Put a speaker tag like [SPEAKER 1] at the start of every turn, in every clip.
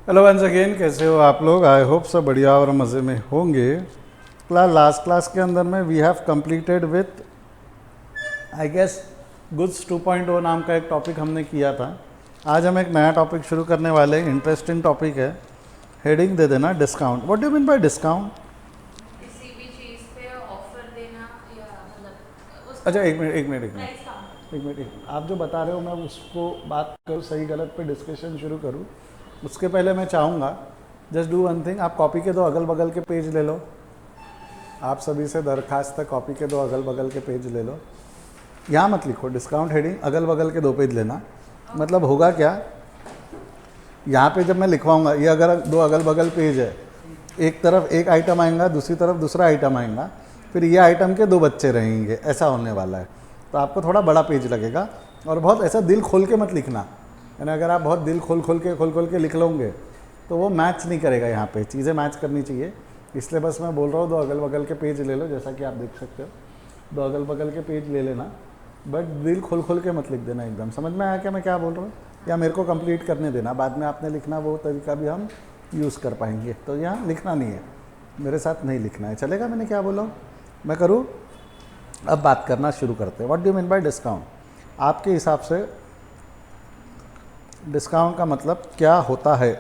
[SPEAKER 1] Hello once again, कैसे हो आप लोग? आई होप सब बढ़िया और मज़े में होंगे। लास्ट क्लास के अंदर में we have completed with I guess goods 2.0 नाम का एक टॉपिक हमने किया था। आज हम एक नया टॉपिक शुरू करने वाले हैं। इंटरेस्टिंग टॉपिक है। हेडिंग दे देना discount. What do you mean by discount?
[SPEAKER 2] किसी भी चीज पे ऑफर देना या मतलब
[SPEAKER 1] अच्छा,
[SPEAKER 2] उसका
[SPEAKER 1] एक मिनट एक मिनट एक
[SPEAKER 2] प्राइस
[SPEAKER 1] मिनट
[SPEAKER 2] कम।
[SPEAKER 1] एक मिनट एक मिनट। आप जो बता रहे हो मैं उसको बात करूँ, सही गलत पे डिस्कशन शुरू करूँ उसके पहले मैं चाहूँगा जस्ट डू वन थिंग। आप कॉपी के दो अगल बगल के पेज ले लो। आप सभी से दरखास्त है, कॉपी के दो अगल बगल के पेज ले लो। यहाँ मत लिखो डिस्काउंट हेडिंग, अगल बगल के दो पेज लेना। मतलब होगा क्या, यहाँ पे जब मैं लिखवाऊंगा, ये अगर दो अगल बगल पेज है, एक तरफ एक आइटम आएगा, दूसरी तरफ दूसरा आइटम आएगा, फिर ये आइटम के दो बच्चे रहेंगे, ऐसा होने वाला है। तो आपको थोड़ा बड़ा पेज लगेगा और बहुत ऐसा दिल खोल के मत लिखना। यानी अगर आप बहुत दिल खोल के लिख लोगे तो वो मैच नहीं करेगा। यहाँ पे चीज़ें मैच करनी चाहिए, इसलिए बस मैं बोल रहा हूँ दो अगल बगल के पेज ले लो। जैसा कि आप देख सकते हो, दो अगल बगल के पेज ले लेना, बट दिल खोल के मत लिख देना। एकदम समझ में आया क्या मैं क्या बोल रहा हूँ? या मेरे को कंप्लीट करने देना, बाद में आपने लिखना वो तरीका भी हम यूज़ कर पाएंगे। तो यहाँ लिखना नहीं है, मेरे साथ नहीं लिखना है, चलेगा? मैंने क्या बोला मैं करूँ? अब बात करना शुरू करते हैं। What do you mean by discount? आपके हिसाब से डिस्काउंट का मतलब क्या होता है?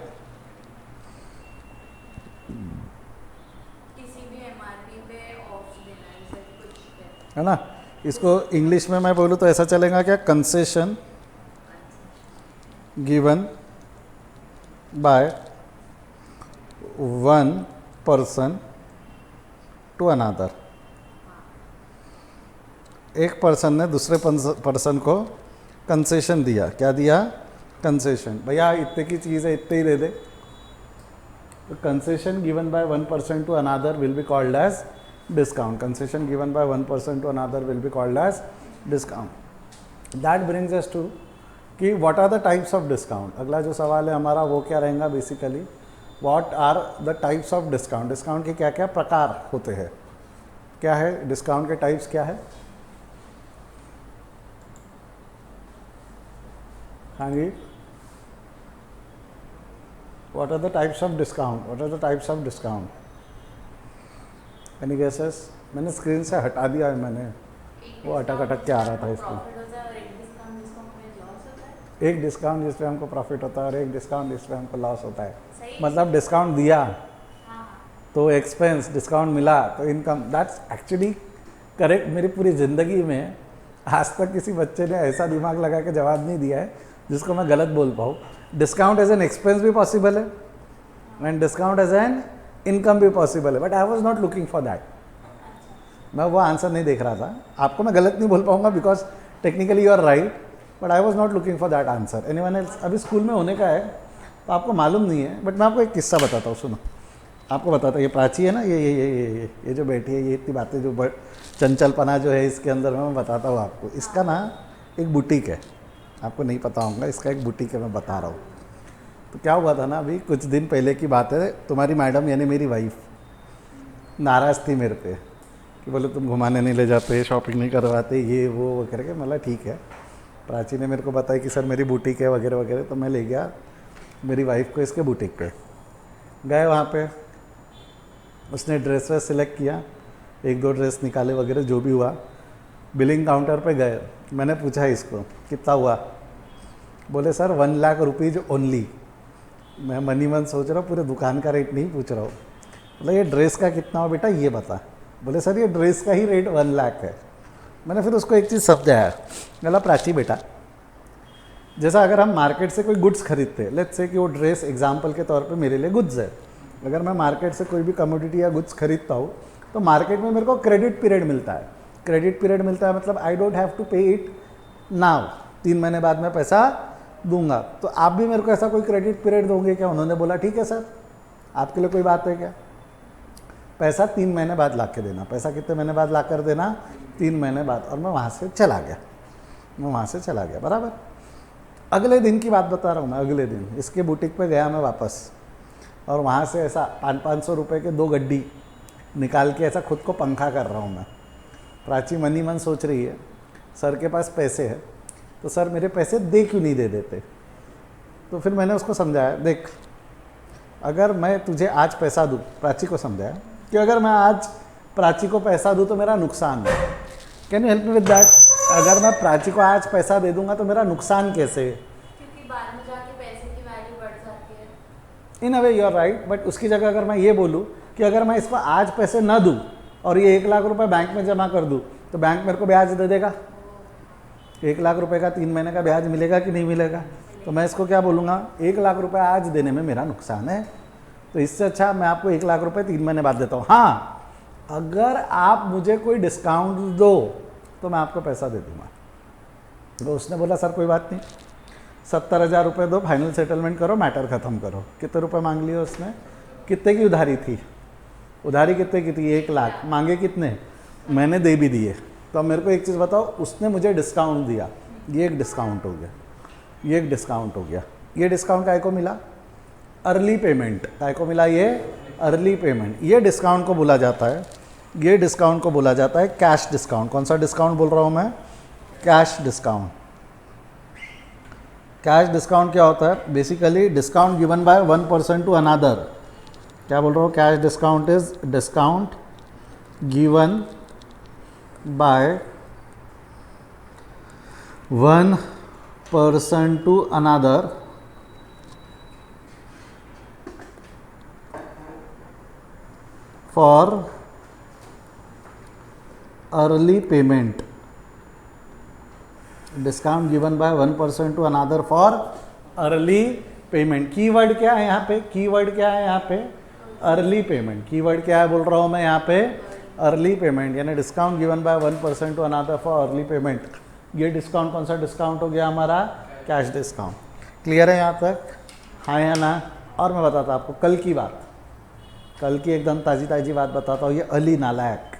[SPEAKER 2] किसी भी एमआरपी पे ऑफ देना जैसे कुछ पे।
[SPEAKER 1] है ना? इसको इंग्लिश में मैं बोलूँ तो ऐसा चलेगा क्या? Concession given by one person to another. एक पर्सन ने दूसरे पर्सन को कंसेशन दिया। क्या दिया? कंसेशन। भैया इतने की चीज़ है, इतने ही दे दे। तो concession given by one person to another will be called as discount. Concession given by one person to another will be called as discount. That brings us to कि what are the types of discount. अगला जो सवाल है हमारा वो क्या रहेगा basically, what are the types of discount. Discount के क्या क्या प्रकार होते हैं? क्या है डिस्काउंट के टाइप्स? क्या है? हाँ जी, what are the types of discount? What are the types of discount? Any guesses? मैंने स्क्रीन से हटा दिया है, मैंने
[SPEAKER 2] एक
[SPEAKER 1] वो अटक
[SPEAKER 2] डिस्काउंट
[SPEAKER 1] अटक के आ रहा था
[SPEAKER 2] जिसमें
[SPEAKER 1] इसको।
[SPEAKER 2] प्रॉफिट होता है और एक डिस्काउंट जिसको हमें लॉस होता है।
[SPEAKER 1] एक डिस्काउंट जिसपे हमको प्रॉफिट होता है और एक डिस्काउंट जिसपे हमको लॉस होता है।
[SPEAKER 2] सही।
[SPEAKER 1] मतलब डिस्काउंट दिया
[SPEAKER 2] हाँ।
[SPEAKER 1] तो एक्सपेंस, डिस्काउंट मिला तो इनकम। That's actually correct. मेरी पूरी ज़िंदगी में आज तक किसी बच्चे ने ऐसा दिमाग लगा के जवाब नहीं दिया है जिसको मैं गलत बोल पाऊँ। डिस्काउंट एज एन एक्सपेंस भी पॉसिबल है and discount as an income भी पॉसिबल है, but I was not looking for that. मैं वो आंसर नहीं देख रहा था। आपको मैं गलत नहीं बोल पाऊंगा because technically you are right, but I was not looking for that answer. Anyone else? अभी स्कूल में होने का है तो आपको मालूम नहीं है, बट मैं आपको एक किस्सा बताता हूँ, सुनो। आपको बताता हूँ, ये प्राची है ना, ये जो बैठी है, ये इतनी बातें जो चंचलपना जो है इसके अंदर में, मैं बताता हूँ आपको। इसका ना एक बुटीक है, आपको नहीं पता होगा, इसका एक बुटीक है, मैं बता रहा हूँ। तो क्या हुआ था ना, अभी कुछ दिन पहले की बात है, तुम्हारी मैडम यानी मेरी वाइफ नाराज़ थी मेरे पे कि बोले तुम घुमाने नहीं ले जाते, शॉपिंग नहीं करवाते, ये वो करके। मतलब ठीक है, प्राची ने मेरे को बताया कि सर मेरी बुटीक है वगैरह वगैरह। तो मैं ले गया मेरी वाइफ को इसके बुटीक पे। गए वहाँ पे, उसने ड्रेस वेस सिलेक्ट किया, एक दो ड्रेस निकाले वगैरह, जो भी हुआ। बिलिंग काउंटर पे गए, मैंने पूछा इसको कितना हुआ। बोले सर 1 लाख रुपीज़ ओनली। मैं मनी मन सोच रहा हूँ, पूरे दुकान का रेट नहीं पूछ रहा हूँ। मतलब ये ड्रेस का कितना हो बेटा ये बता। बोले सर ये ड्रेस का ही रेट 1 लाख है। मैंने फिर उसको एक चीज़ समझाया। बोला प्राची बेटा, जैसा अगर हम मार्केट से कोई गुड्स खरीदते हैं, लेट्स से कि वो ड्रेस एग्जांपल के तौर पे मेरे लिए गुड्स है। अगर मैं मार्केट से कोई भी कमोडिटी या गुड्स खरीदता हूँ तो मार्केट में मेरे को क्रेडिट पीरियड मिलता है। क्रेडिट पीरियड मिलता है मतलब आई डोंट हैव टू पे इट नाउ, 3 महीने बाद मैं पैसा दूंगा। तो आप भी मेरे को ऐसा कोई क्रेडिट पीरियड दोगे क्या? उन्होंने बोला ठीक है सर, आपके लिए कोई बात है क्या? पैसा 3 महीने बाद ला के देना। पैसा कितने महीने बाद ला कर देना? 3 महीने बाद। और मैं वहाँ से चला गया, बराबर। अगले दिन की बात बता रहा हूँ मैं। अगले दिन इसके बुटीक पे गया मैं वापस, और वहाँ से ऐसा 500 रुपये के 2 गड्डी निकाल के ऐसा खुद को पंखा कर रहा हूँ मैं। प्राची मनी मन सोच रही है सर के पास पैसे है तो सर मेरे पैसे दे क्यों नहीं दे देते। तो फिर मैंने उसको समझाया, देख अगर मैं तुझे आज पैसा दूँ, प्राची को समझाया कि अगर मैं आज प्राची को पैसा दूँ तो मेरा नुकसान है। Can you help me with that? अगर मैं प्राची को आज पैसा दे दूंगा तो मेरा नुकसान कैसे है?
[SPEAKER 2] क्योंकि बाद में जाके पैसे की वैल्यू बढ़ जाती है।
[SPEAKER 1] In a way you are right, but उसकी जगह अगर मैं ये बोलूँ कि अगर मैं इसको आज पैसे न दूँ और ये 1 लाख रुपए बैंक में जमा कर दूँ तो बैंक मेरे को ब्याज दे देगा। 1 लाख रुपए का 3 महीने का ब्याज मिलेगा कि नहीं मिलेगा? तो मैं इसको क्या बोलूँगा, 1 लाख रुपए आज देने में मेरा नुकसान है, तो इससे अच्छा मैं आपको 1 लाख रुपए 3 महीने बाद देता हूँ। हाँ, अगर आप मुझे कोई डिस्काउंट दो तो मैं आपको पैसा दे दूँगा। तो उसने बोला सर कोई बात नहीं, 70,000 रुपये दो, फाइनल सेटलमेंट करो, मैटर ख़त्म करो। कितने रुपए मांग लिए उसने? कितने की उधारी थी? उधारी कितने की थी? 1 लाख। मांगे कितने? मैंने दे भी दिए। तो अब मेरे को एक चीज़ बताओ, उसने मुझे डिस्काउंट दिया, ये एक डिस्काउंट हो गया, ये एक डिस्काउंट हो गया। ये डिस्काउंट काय को मिला? Early payment. काय को मिला? ये अर्ली पेमेंट। ये डिस्काउंट को बोला जाता है, ये डिस्काउंट को बोला जाता है कैश डिस्काउंट। कौन सा डिस्काउंट बोल रहा हूँ मैं? Cash discount. कैश डिस्काउंट क्या होता है? Basically discount given by one person to another. क्या बोल रहा हूँ? Cash discount is discount given by one person to another for early payment. Discount given by one person to another for early payment. Keyword क्या है यहाँ पे? Keyword क्या है यहाँ पे? Early payment. कीवर्ड क्या है बोल रहा हूँ मैं यहाँ पे? अर्ली पेमेंट, यानी discount given by one person to another for early payment. ये डिस्काउंट कौन सा डिस्काउंट हो गया हमारा? Cash discount. क्लियर है यहाँ तक? हाँ या ना? और मैं बताता हूँ आपको कल की बात, कल की एकदम ताज़ी ताज़ी बात बताता हूँ। ये अली नालायक,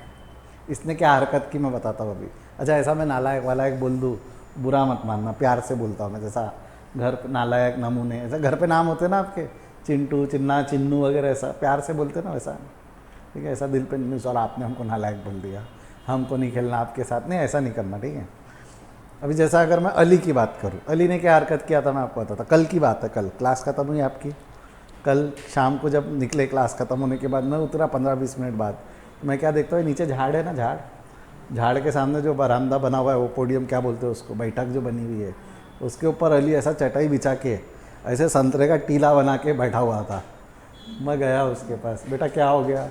[SPEAKER 1] इसने क्या हरकत की मैं बताता हूँ अभी। अच्छा, ऐसा मैं नालायक वालायक बोल दूँ, बुरा मत मानना, प्यार से बोलता हूँ मैं। जैसा घर पे नालायक, नमूने, ऐसा घर पे नाम होते ना आपके, चिंटू, चिन्ना, चिन्नू वगैरह, ऐसा प्यार से बोलते ना वैसा, ठीक है? ऐसा दिल पे नहीं, सर आपने हमको नालायक बोल दिया, हमको नहीं खेलना आपके साथ, नहीं ऐसा नहीं करना, ठीक है? अभी जैसा अगर मैं अली की बात करूँ, अली ने क्या हरकत किया था मैं आपको बताता। कल की बात है, कल क्लास ख़त्म हुई आपकी, कल शाम को जब निकले क्लास ख़त्म होने के बाद, मैं उतरा 15-20 मिनट बाद, मैं क्या देखता हूँ, नीचे झाड़ है ना, झाड़ के सामने जो बरामदा बना हुआ है, वो पोडियम क्या बोलते हैं उसको, बैठक जो बनी हुई है, उसके ऊपर अली ऐसा चटाई बिछा के ऐसे संतरे का टीला बना के बैठा हुआ था। मैं गया उसके पास, बेटा क्या हो गया,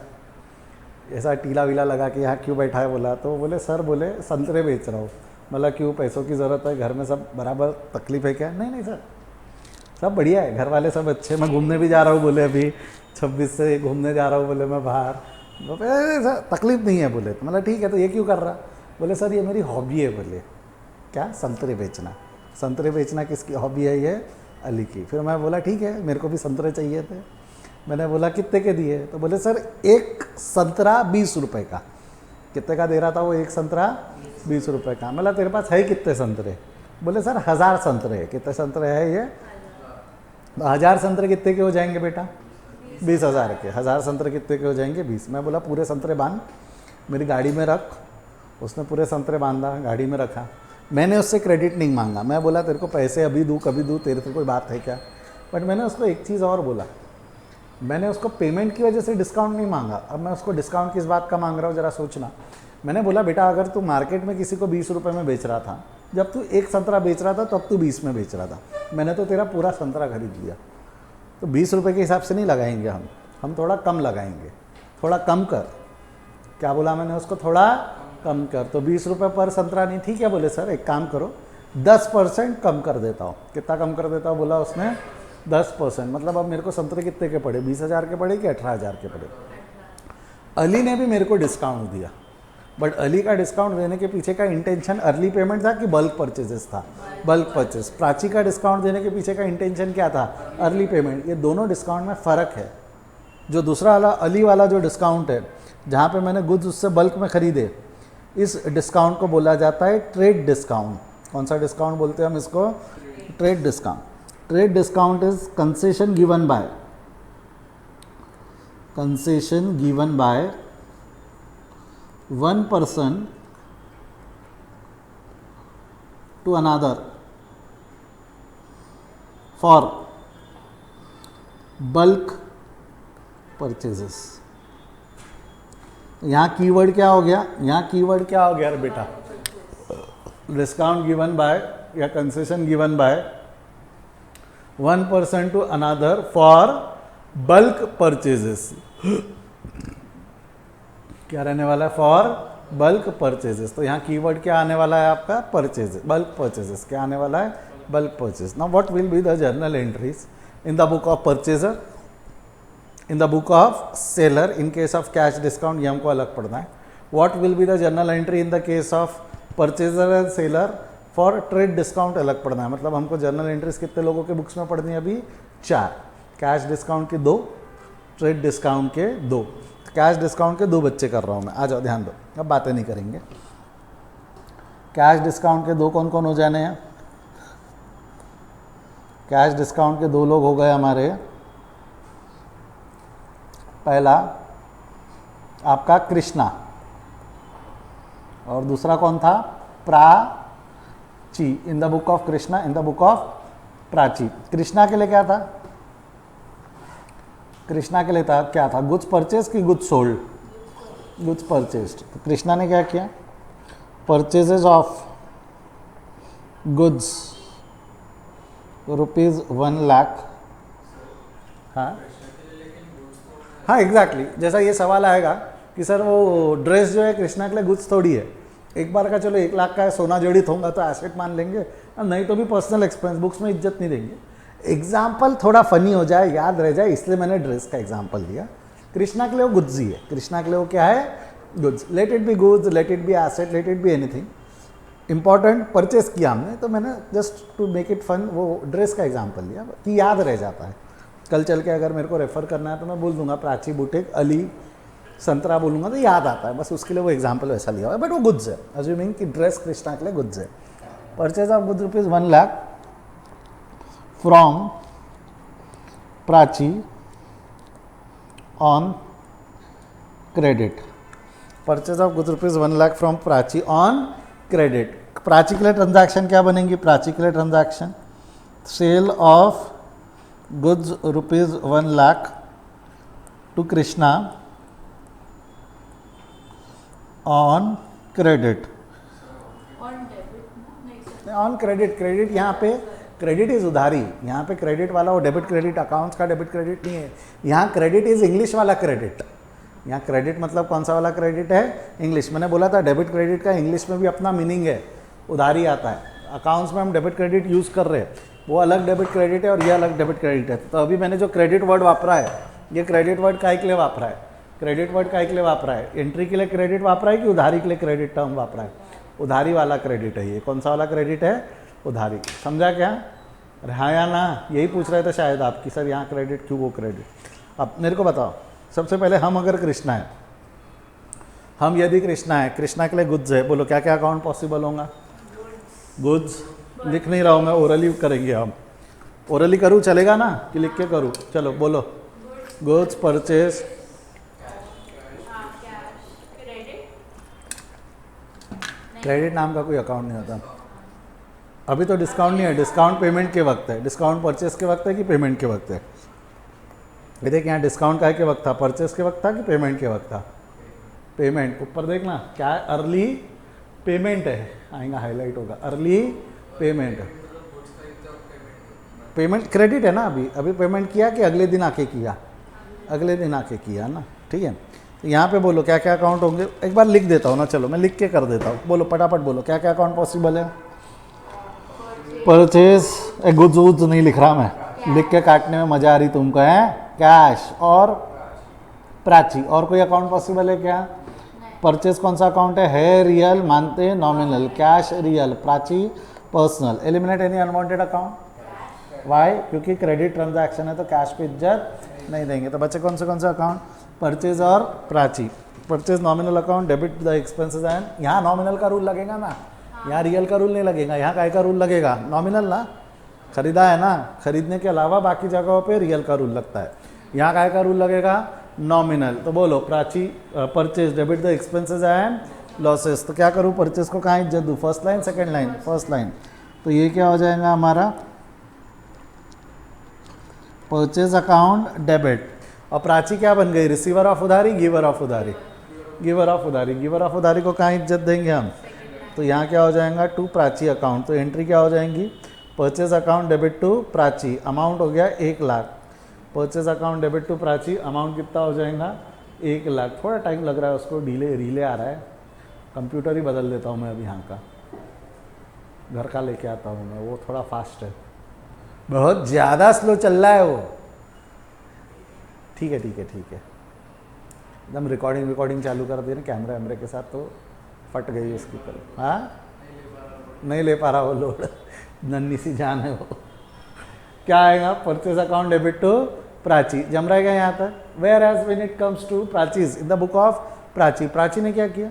[SPEAKER 1] ऐसा टीला वीला लगा के यहाँ क्यों बैठा है? बोला तो बोले सर, बोले संतरे बेच रहा हूँ। मतलब क्यों, पैसों की ज़रूरत है, घर में सब बराबर, तकलीफ है क्या? नहीं नहीं सर, सब बढ़िया है, घर वाले सब अच्छे, मैं घूमने भी जा रहा हूँ, बोले अभी 26 से घूमने जा रहा हूँ, बोले मैं बाहर, सर तकलीफ नहीं है। बोले तो मतलब ठीक है, तो ये क्यों कर रहा? बोले सर ये मेरी हॉबी है। बोले क्या? संतरे बेचना। संतरे बेचना किसकी हॉबी है? ये अली की। फिर मैं बोला ठीक है, मेरे को भी संतरे चाहिए थे। मैंने बोला कितने के दिए? तो बोले सर एक संतरा 20 रुपये का। कितने का दे रहा था वो? एक संतरा 20 रुपये का। मतलब तेरे पास है कितने संतरे? बोले सर 1000 संतरे है। कितने संतरे है ये? 1000 संतरे कितने के हो जाएंगे बेटा? 20,000 के। 1000 संतरे कितने के हो जाएंगे? 20। मैं बोला पूरे संतरे बांध, मेरी गाड़ी में रख। उसने पूरे संतरे बांधा, गाड़ी में रखा। मैंने उससे क्रेडिट नहीं मांगा। मैं बोला तेरे को पैसे अभी दूँ, कभी दूँ, तेरे से कोई बात है क्या? बट मैंने उसको एक चीज़ और बोला, मैंने उसको पेमेंट की वजह से डिस्काउंट नहीं मांगा। अब मैं उसको डिस्काउंट किस बात का मांग रहा हूँ ज़रा सोचना। मैंने बोला बेटा अगर तू मार्केट में किसी को 20 रुपये में बेच रहा था, जब तू एक संतरा बेच रहा था तब तू 20 में बेच रहा था, मैंने तो तेरा पूरा संतरा खरीद लिया, तो 20 रुपये के हिसाब से नहीं लगाएंगे हम थोड़ा कम लगाएंगे, थोड़ा कम कर। क्या बोला मैंने उसको? थोड़ा कम कर। तो 20 रुपये पर संतरा नहीं, ठीक है। बोले सर एक काम करो 10% कम कर देता हूँ। कितना कम कर देता हूँ? बोला उसने 10%। मतलब अब मेरे को संतरे कितने के पड़े? 20,000 के पड़े कि 18,000 के पड़े? अली ने भी मेरे को डिस्काउंट दिया, बट अली का डिस्काउंट देने के पीछे का इंटेंशन अर्ली पेमेंट था कि बल्क परचेजेस था? Bulk purchase. प्राची का डिस्काउंट देने के पीछे का इंटेंशन क्या था? Early payment. ये दोनों डिस्काउंट में फ़र्क है। जो दूसरा वाला अली वाला जो डिस्काउंट है, जहाँ पे मैंने गुड्स उससे बल्क में ख़रीदे, इस डिस्काउंट को बोला जाता है ट्रेड डिस्काउंट। कौन सा डिस्काउंट बोलते हैं हम इसको? Trade discount. Trade discount is concession given bye one person to another for bulk purchases. यहाँ कीवर्ड क्या हो गया, यहाँ कीवर्ड क्या हो गया रे बेटा, डिस्काउंट गिवन बाय या concession given by 1% to another for bulk purchases. क्या रहने वाला है, फॉर बल्क परचेजेस। तो यहाँ कीवर्ड क्या आने वाला है आपका, परचेजेस, बल्क परचेजेस। क्या आने वाला है, bulk purchase. Now what will be the journal entries in the book of purchaser, in the book of seller, in case of cash discount ये हमको अलग पढ़ना है। What will be the journal entry in the case of purchaser and seller, for trade discount अलग पढ़ना है। मतलब हमको जर्नल एंट्रीज कितने लोगों के बुक्स में पढ़नी है अभी, 4। कैश डिस्काउंट के 2, ट्रेड डिस्काउंट के 2। कैश डिस्काउंट के 2 बच्चे कर रहा हूँ मैं, आ जाओ ध्यान दो, अब बातें नहीं करेंगे। कैश डिस्काउंट के 2 कौन कौन हो जाने हैं, कैश डिस्काउंट के 2 लोग हो गए हमारे। पहला आपका कृष्णा और दूसरा कौन था, प्राची। इन the book of Krishna, in the book of Prachi. Krishna के लिए क्या था, कृष्णा के लिए था क्या था, गुड्स परचेज की गुड्स सोल्ड, गुड्स परचेज्ड। तो कृष्णा ने क्या किया, परचेजेज ऑफ गुड्स ₹1 लाख। हाँ एग्जैक्टली, जैसा ये सवाल आएगा कि सर वो ड्रेस जो है कृष्णा के लिए गुड्स थोड़ी है, एक बार का चलो 1 लाख का है, सोना जड़ित होगा तो एसेट मान लेंगे, और नहीं तो भी पर्सनल एक्सपेंस, बुक्स में इज्जत नहीं देंगे। एग्जाम्पल थोड़ा फनी हो जाए, याद रह जाए, इसलिए मैंने ड्रेस का एग्जाम्पल दिया। कृष्णा के लिए वो गुड्स ही है, कृष्णा के लिए वो क्या है, goods. Let it be goods, let it be asset, let it be anything. Important purchase किया हमने, तो मैंने just to make it fun वो ड्रेस का एग्जाम्पल लिया कि याद रह जाता है। कल चल के अगर मेरे को रेफर करना है तो मैं बोल दूंगा प्राची बुटीक अली संतरा बोलूँगा तो याद आता है, बस उसके लिए वो एग्जाम्पल वैसा लिया हुआ है, बट वो गुड्स है। अज्यूमिंग कि ड्रेस कृष्णा के लिए गुड्स है। Purchase of goods ₹1 lakh from Prachi on credit. Purchase of goods ₹1 lakh from Prachi on credit. Prachi के लिए ट्रांजैक्शन क्या बनेंगी, प्राची के लिए transaction sale of goods ₹1 lakh to Krishna on credit. On credit, credit यहाँ पे क्रेडिट इज उधारी, यहाँ पे क्रेडिट वाला वो डेबिट क्रेडिट, अकाउंट्स का डेबिट क्रेडिट नहीं है। यहाँ क्रेडिट इज इंग्लिश वाला क्रेडिट। यहाँ क्रेडिट मतलब कौन सा वाला क्रेडिट है, इंग्लिश। मैंने बोला था डेबिट क्रेडिट का इंग्लिश में भी अपना मीनिंग है, उधारी आता है। अकाउंट्स में हम डेबिट क्रेडिट यूज़ कर रहे हैं, वो अलग डेबिट क्रेडिट है और ये अलग डेबिट क्रेडिट है। तो अभी मैंने जो क्रेडिट वर्ड वापरा है, ये क्रेडिट वर्ड काय के लिए वापरा है, क्रेडिट वर्ड काय के लिए वापरा है, एंट्री के लिए क्रेडिट वापरा है कि उधारी के लिए क्रेडिट टर्म वापरा है, उधारी वाला क्रेडिट है ये। कौन सा वाला क्रेडिट है, उधारी। समझा क्या, अरे हाँ या ना, यही पूछ रहे थे शायद आप कि सर यहाँ क्रेडिट क्यों वो क्रेडिट। अब मेरे को बताओ, सबसे पहले हम अगर कृष्णा है, हम यदि कृष्णा है, कृष्णा के लिए गुड्स है, बोलो क्या क्या अकाउंट पॉसिबल होगा, गुड्स। लिख नहीं रहा हूँ मैं, ओरली करेंगे हम। ओरली करूँ चलेगा ना कि लिख के करूँ, चलो बोलो। गुड्स परचेज, क्रेडिट नाम का कोई अकाउंट नहीं होता अभी तो। डिस्काउंट नहीं है, डिस्काउंट पेमेंट के वक्त है। डिस्काउंट परचेस के वक्त है कि पेमेंट के वक्त है, ये देख यहाँ डिस्काउंट का के वक्त था, परचेस के वक्त था कि पेमेंट के वक्त था, पेमेंट। ऊपर देखना क्या है, अर्ली पेमेंट है, आएगा हाईलाइट होगा, अर्ली पेमेंट। पेमेंट क्रेडिट है ना, अभी अभी पेमेंट किया कि अगले दिन आके किया, अगले दिन आके किया ना, ठीक है। तो यहाँ पे बोलो क्या क्या अकाउंट होंगे, एक बार लिख देता हूँ ना, चलो मैं लिख के कर देता हूँ, बोलो फटाफट बोलो क्या क्या अकाउंट पॉसिबल है। परचेज, गुड्स वुड्स नहीं लिख रहा मैं, लिख के काटने में मजा आ रही तुमको है। कैश और प्राची, और कोई अकाउंट पॉसिबल है क्या? परचेज कौन सा अकाउंट है रियल, मानते हैं nominal, cash real, Prachi personal. Eliminate any unwanted account, why? क्योंकि क्रेडिट ट्रांजैक्शन है तो कैश पे इज्जत नहीं देंगे। तो बच्चे कौन से अकाउंट, परचेज और Prachi. Purchase nominal account, debit the expenses and, यहाँ नॉमिनल का रूल लगेगा ना, यहाँ रियल का रूल नहीं लगेगा, यहाँ काय का रूल लगेगा, नॉमिनल ना, खरीदा है ना, खरीदने के अलावा बाकी जगहों पे रियल का रूल लगता है, यहाँ काय का रूल लगेगा, नॉमिनल। तो बोलो Prachi purchase debit the expenses and losses. तो क्या करूँ, परचेज को कहाँ इज्जत दूँ, first line second line, first line. तो ये क्या हो जाएगा हमारा परचेज अकाउंट डेबिट, और प्राची क्या बन गई, रिसीवर ऑफ उधारी, गिवर ऑफ उधारी, गिवर ऑफ उधारी। गिवर ऑफ उधारी को कहाँ इज्जत देंगे हम, तो यहाँ क्या हो जाएगा, टू प्राची अकाउंट। तो एंट्री क्या हो जाएंगी, purchase account debit to Prachi, amount हो गया 1 lakh. Purchase account debit to Prachi, amount कितना हो जाएगा 1 लाख। थोड़ा टाइम लग रहा है उसको, रीले आ रहा है, कंप्यूटर ही बदल देता हूँ मैं अभी यहाँ का, घर का लेके आता हूँ मैं, वो थोड़ा फास्ट है, बहुत ज़्यादा स्लो चल रहा है वो। ठीक है एकदम रिकॉर्डिंग चालू कर दी ना कैमरे वैमरे के साथ, तो फट गई उसकी कल। हाँ नहीं ले पा रहा वो लोड, नन्ही सी जान है वो। क्या आएगा, purchase account debit to Prachi, जम रहेगा यहाँ तक। Whereas when it comes to Prachi's in the book of Prachi, Prachi ने क्या किया,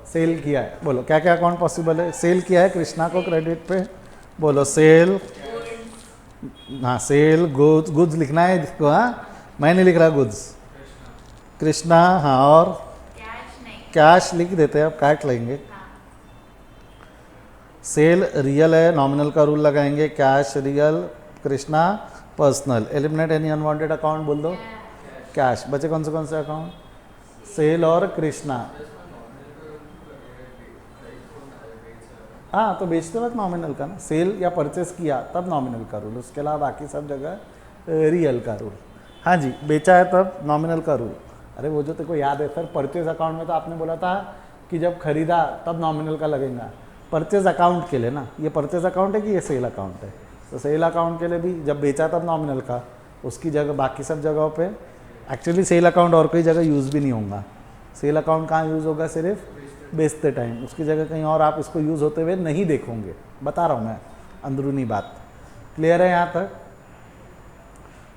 [SPEAKER 1] सेल किया है। बोलो क्या क्या अकाउंट पॉसिबल है, सेल किया है कृष्णा को क्रेडिट पे, बोलो सेल, हाँ सेल, गुड्स लिखना है इसको, हाँ मैं नहीं लिख रहा गुड्स, कृष्णा, हाँ और कैश लिख देते हैं, अब काट लेंगे। सेल रियल है, नॉमिनल का रूल लगाएंगे, cash real, Krishna personal. Eliminate any unwanted account बोल दो, कैश। बचे कौन से अकाउंट, सेल और कृष्णा। हाँ तो बेचते वक्त नॉमिनल का ना, सेल या परचेस किया तब नॉमिनल का रूल, उसके अलावा बाकी सब जगह रियल का रूल। हाँ जी, बेचा है तब नॉमिनल का रूल। अरे वो जो तेरे को याद है सर, परचेज अकाउंट में तो आपने बोला था कि जब खरीदा तब नॉमिनल का लगेगा, परचेज अकाउंट के लिए ना, ये परचेज अकाउंट है कि ये सेल अकाउंट है, तो सेल अकाउंट के लिए भी जब बेचा तब नॉमिनल का, उसकी जगह बाकी सब जगहों पे एक्चुअली सेल अकाउंट और कोई जगह यूज़ भी नहीं होगा। सेल अकाउंट कहाँ यूज़ होगा, सिर्फ बेचते टाइम, उसकी जगह कहीं और आप इसको यूज़ होते हुए नहीं देखोगे, बता रहा हूँ मैं अंदरूनी बात। क्लियर है यहाँ तक।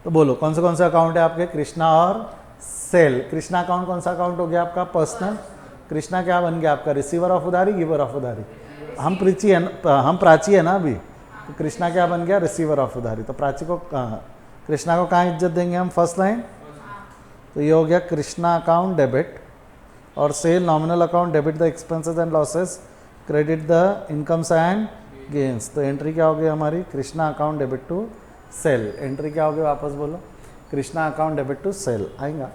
[SPEAKER 1] तो बोलो कौन से अकाउंट है आपके, कृष्णा और सेल। कृष्णा अकाउंट कौन सा अकाउंट हो गया आपका, पर्सनल। कृष्णा क्या बन गया आपका, रिसीवर ऑफ उधारी, गिवर ऑफ उधारी। हम प्राची है ना अभी, तो कृष्णा क्या बन गया, रिसीवर ऑफ उधारी। तो प्राची को कृष्णा को कहाँ इज्जत देंगे हम, फर्स्ट लाइन। तो ये हो गया कृष्णा अकाउंट डेबिट, और sale nominal account debit the expenses and losses, credit the incomes and gains. तो एंट्री क्या हो गई हमारी, Krishna account debit to sale. Entry क्या हो गई, वापस बोलो, Krishna account debit to sale आएगा।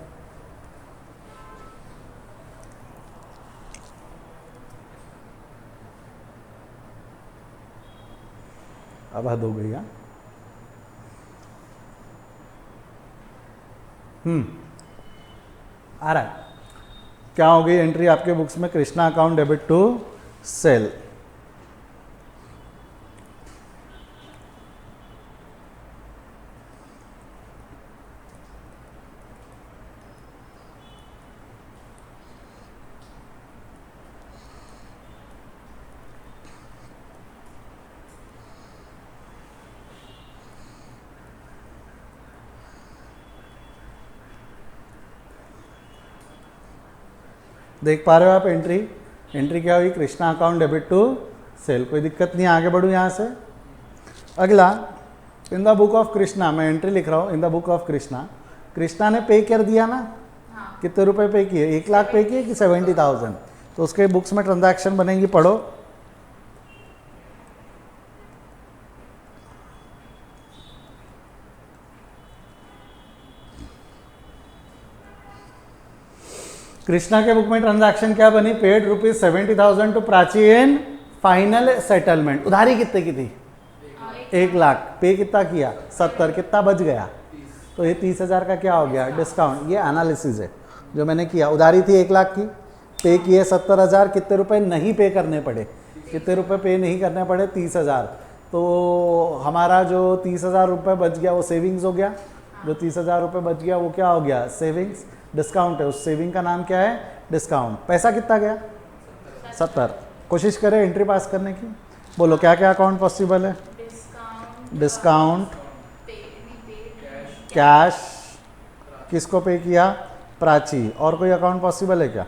[SPEAKER 1] अब हद हो गई। आ रहा है, क्या हो गई एंट्री आपके बुक्स में, Krishna account debit to sale. देख पा रहे हो आप एंट्री क्या हुई, Krishna account debit to sale. कोई दिक्कत नहीं, आगे बढ़ूँ यहाँ से। अगला, in the book of Krishna, मैं एंट्री लिख रहा हूँ, in the book of Krishna. Krishna ने पे कर दिया ना,
[SPEAKER 2] हाँ।
[SPEAKER 1] कितने रुपए पे किए, 1 लाख पे किए कि 70,000। तो उसके बुक्स में ट्रांजैक्शन बनेंगी, पढ़ो। कृष्णा के बुक में ट्रांजैक्शन क्या बनी, paid ₹70,000 to Prachi in final settlement. उधारी कितने की थी, 1 लाख। पे कितना किया, 70, कितना बच गया, तो ये 30,000 का क्या हो गया, डिस्काउंट। ये एनालिसिस है जो मैंने किया। उधारी थी 1 लाख की, पे किए 70,000, कितने रुपए नहीं पे करने पड़े, कितने रुपए पे नहीं करने पड़े, 30,000। तो हमारा जो 30,000 रुपये बच गया वो सेविंग्स हो गया, जो 30,000 रुपये बच गया वो क्या हो गया, सेविंग्स। डिस्काउंट है, उस सेविंग का नाम क्या है, डिस्काउंट। पैसा कितना गया, 70। कोशिश करें एंट्री पास करने की। बोलो क्या क्या अकाउंट पॉसिबल है, डिस्काउंट, कैश, किसको पे किया, प्राची। और कोई अकाउंट पॉसिबल है क्या,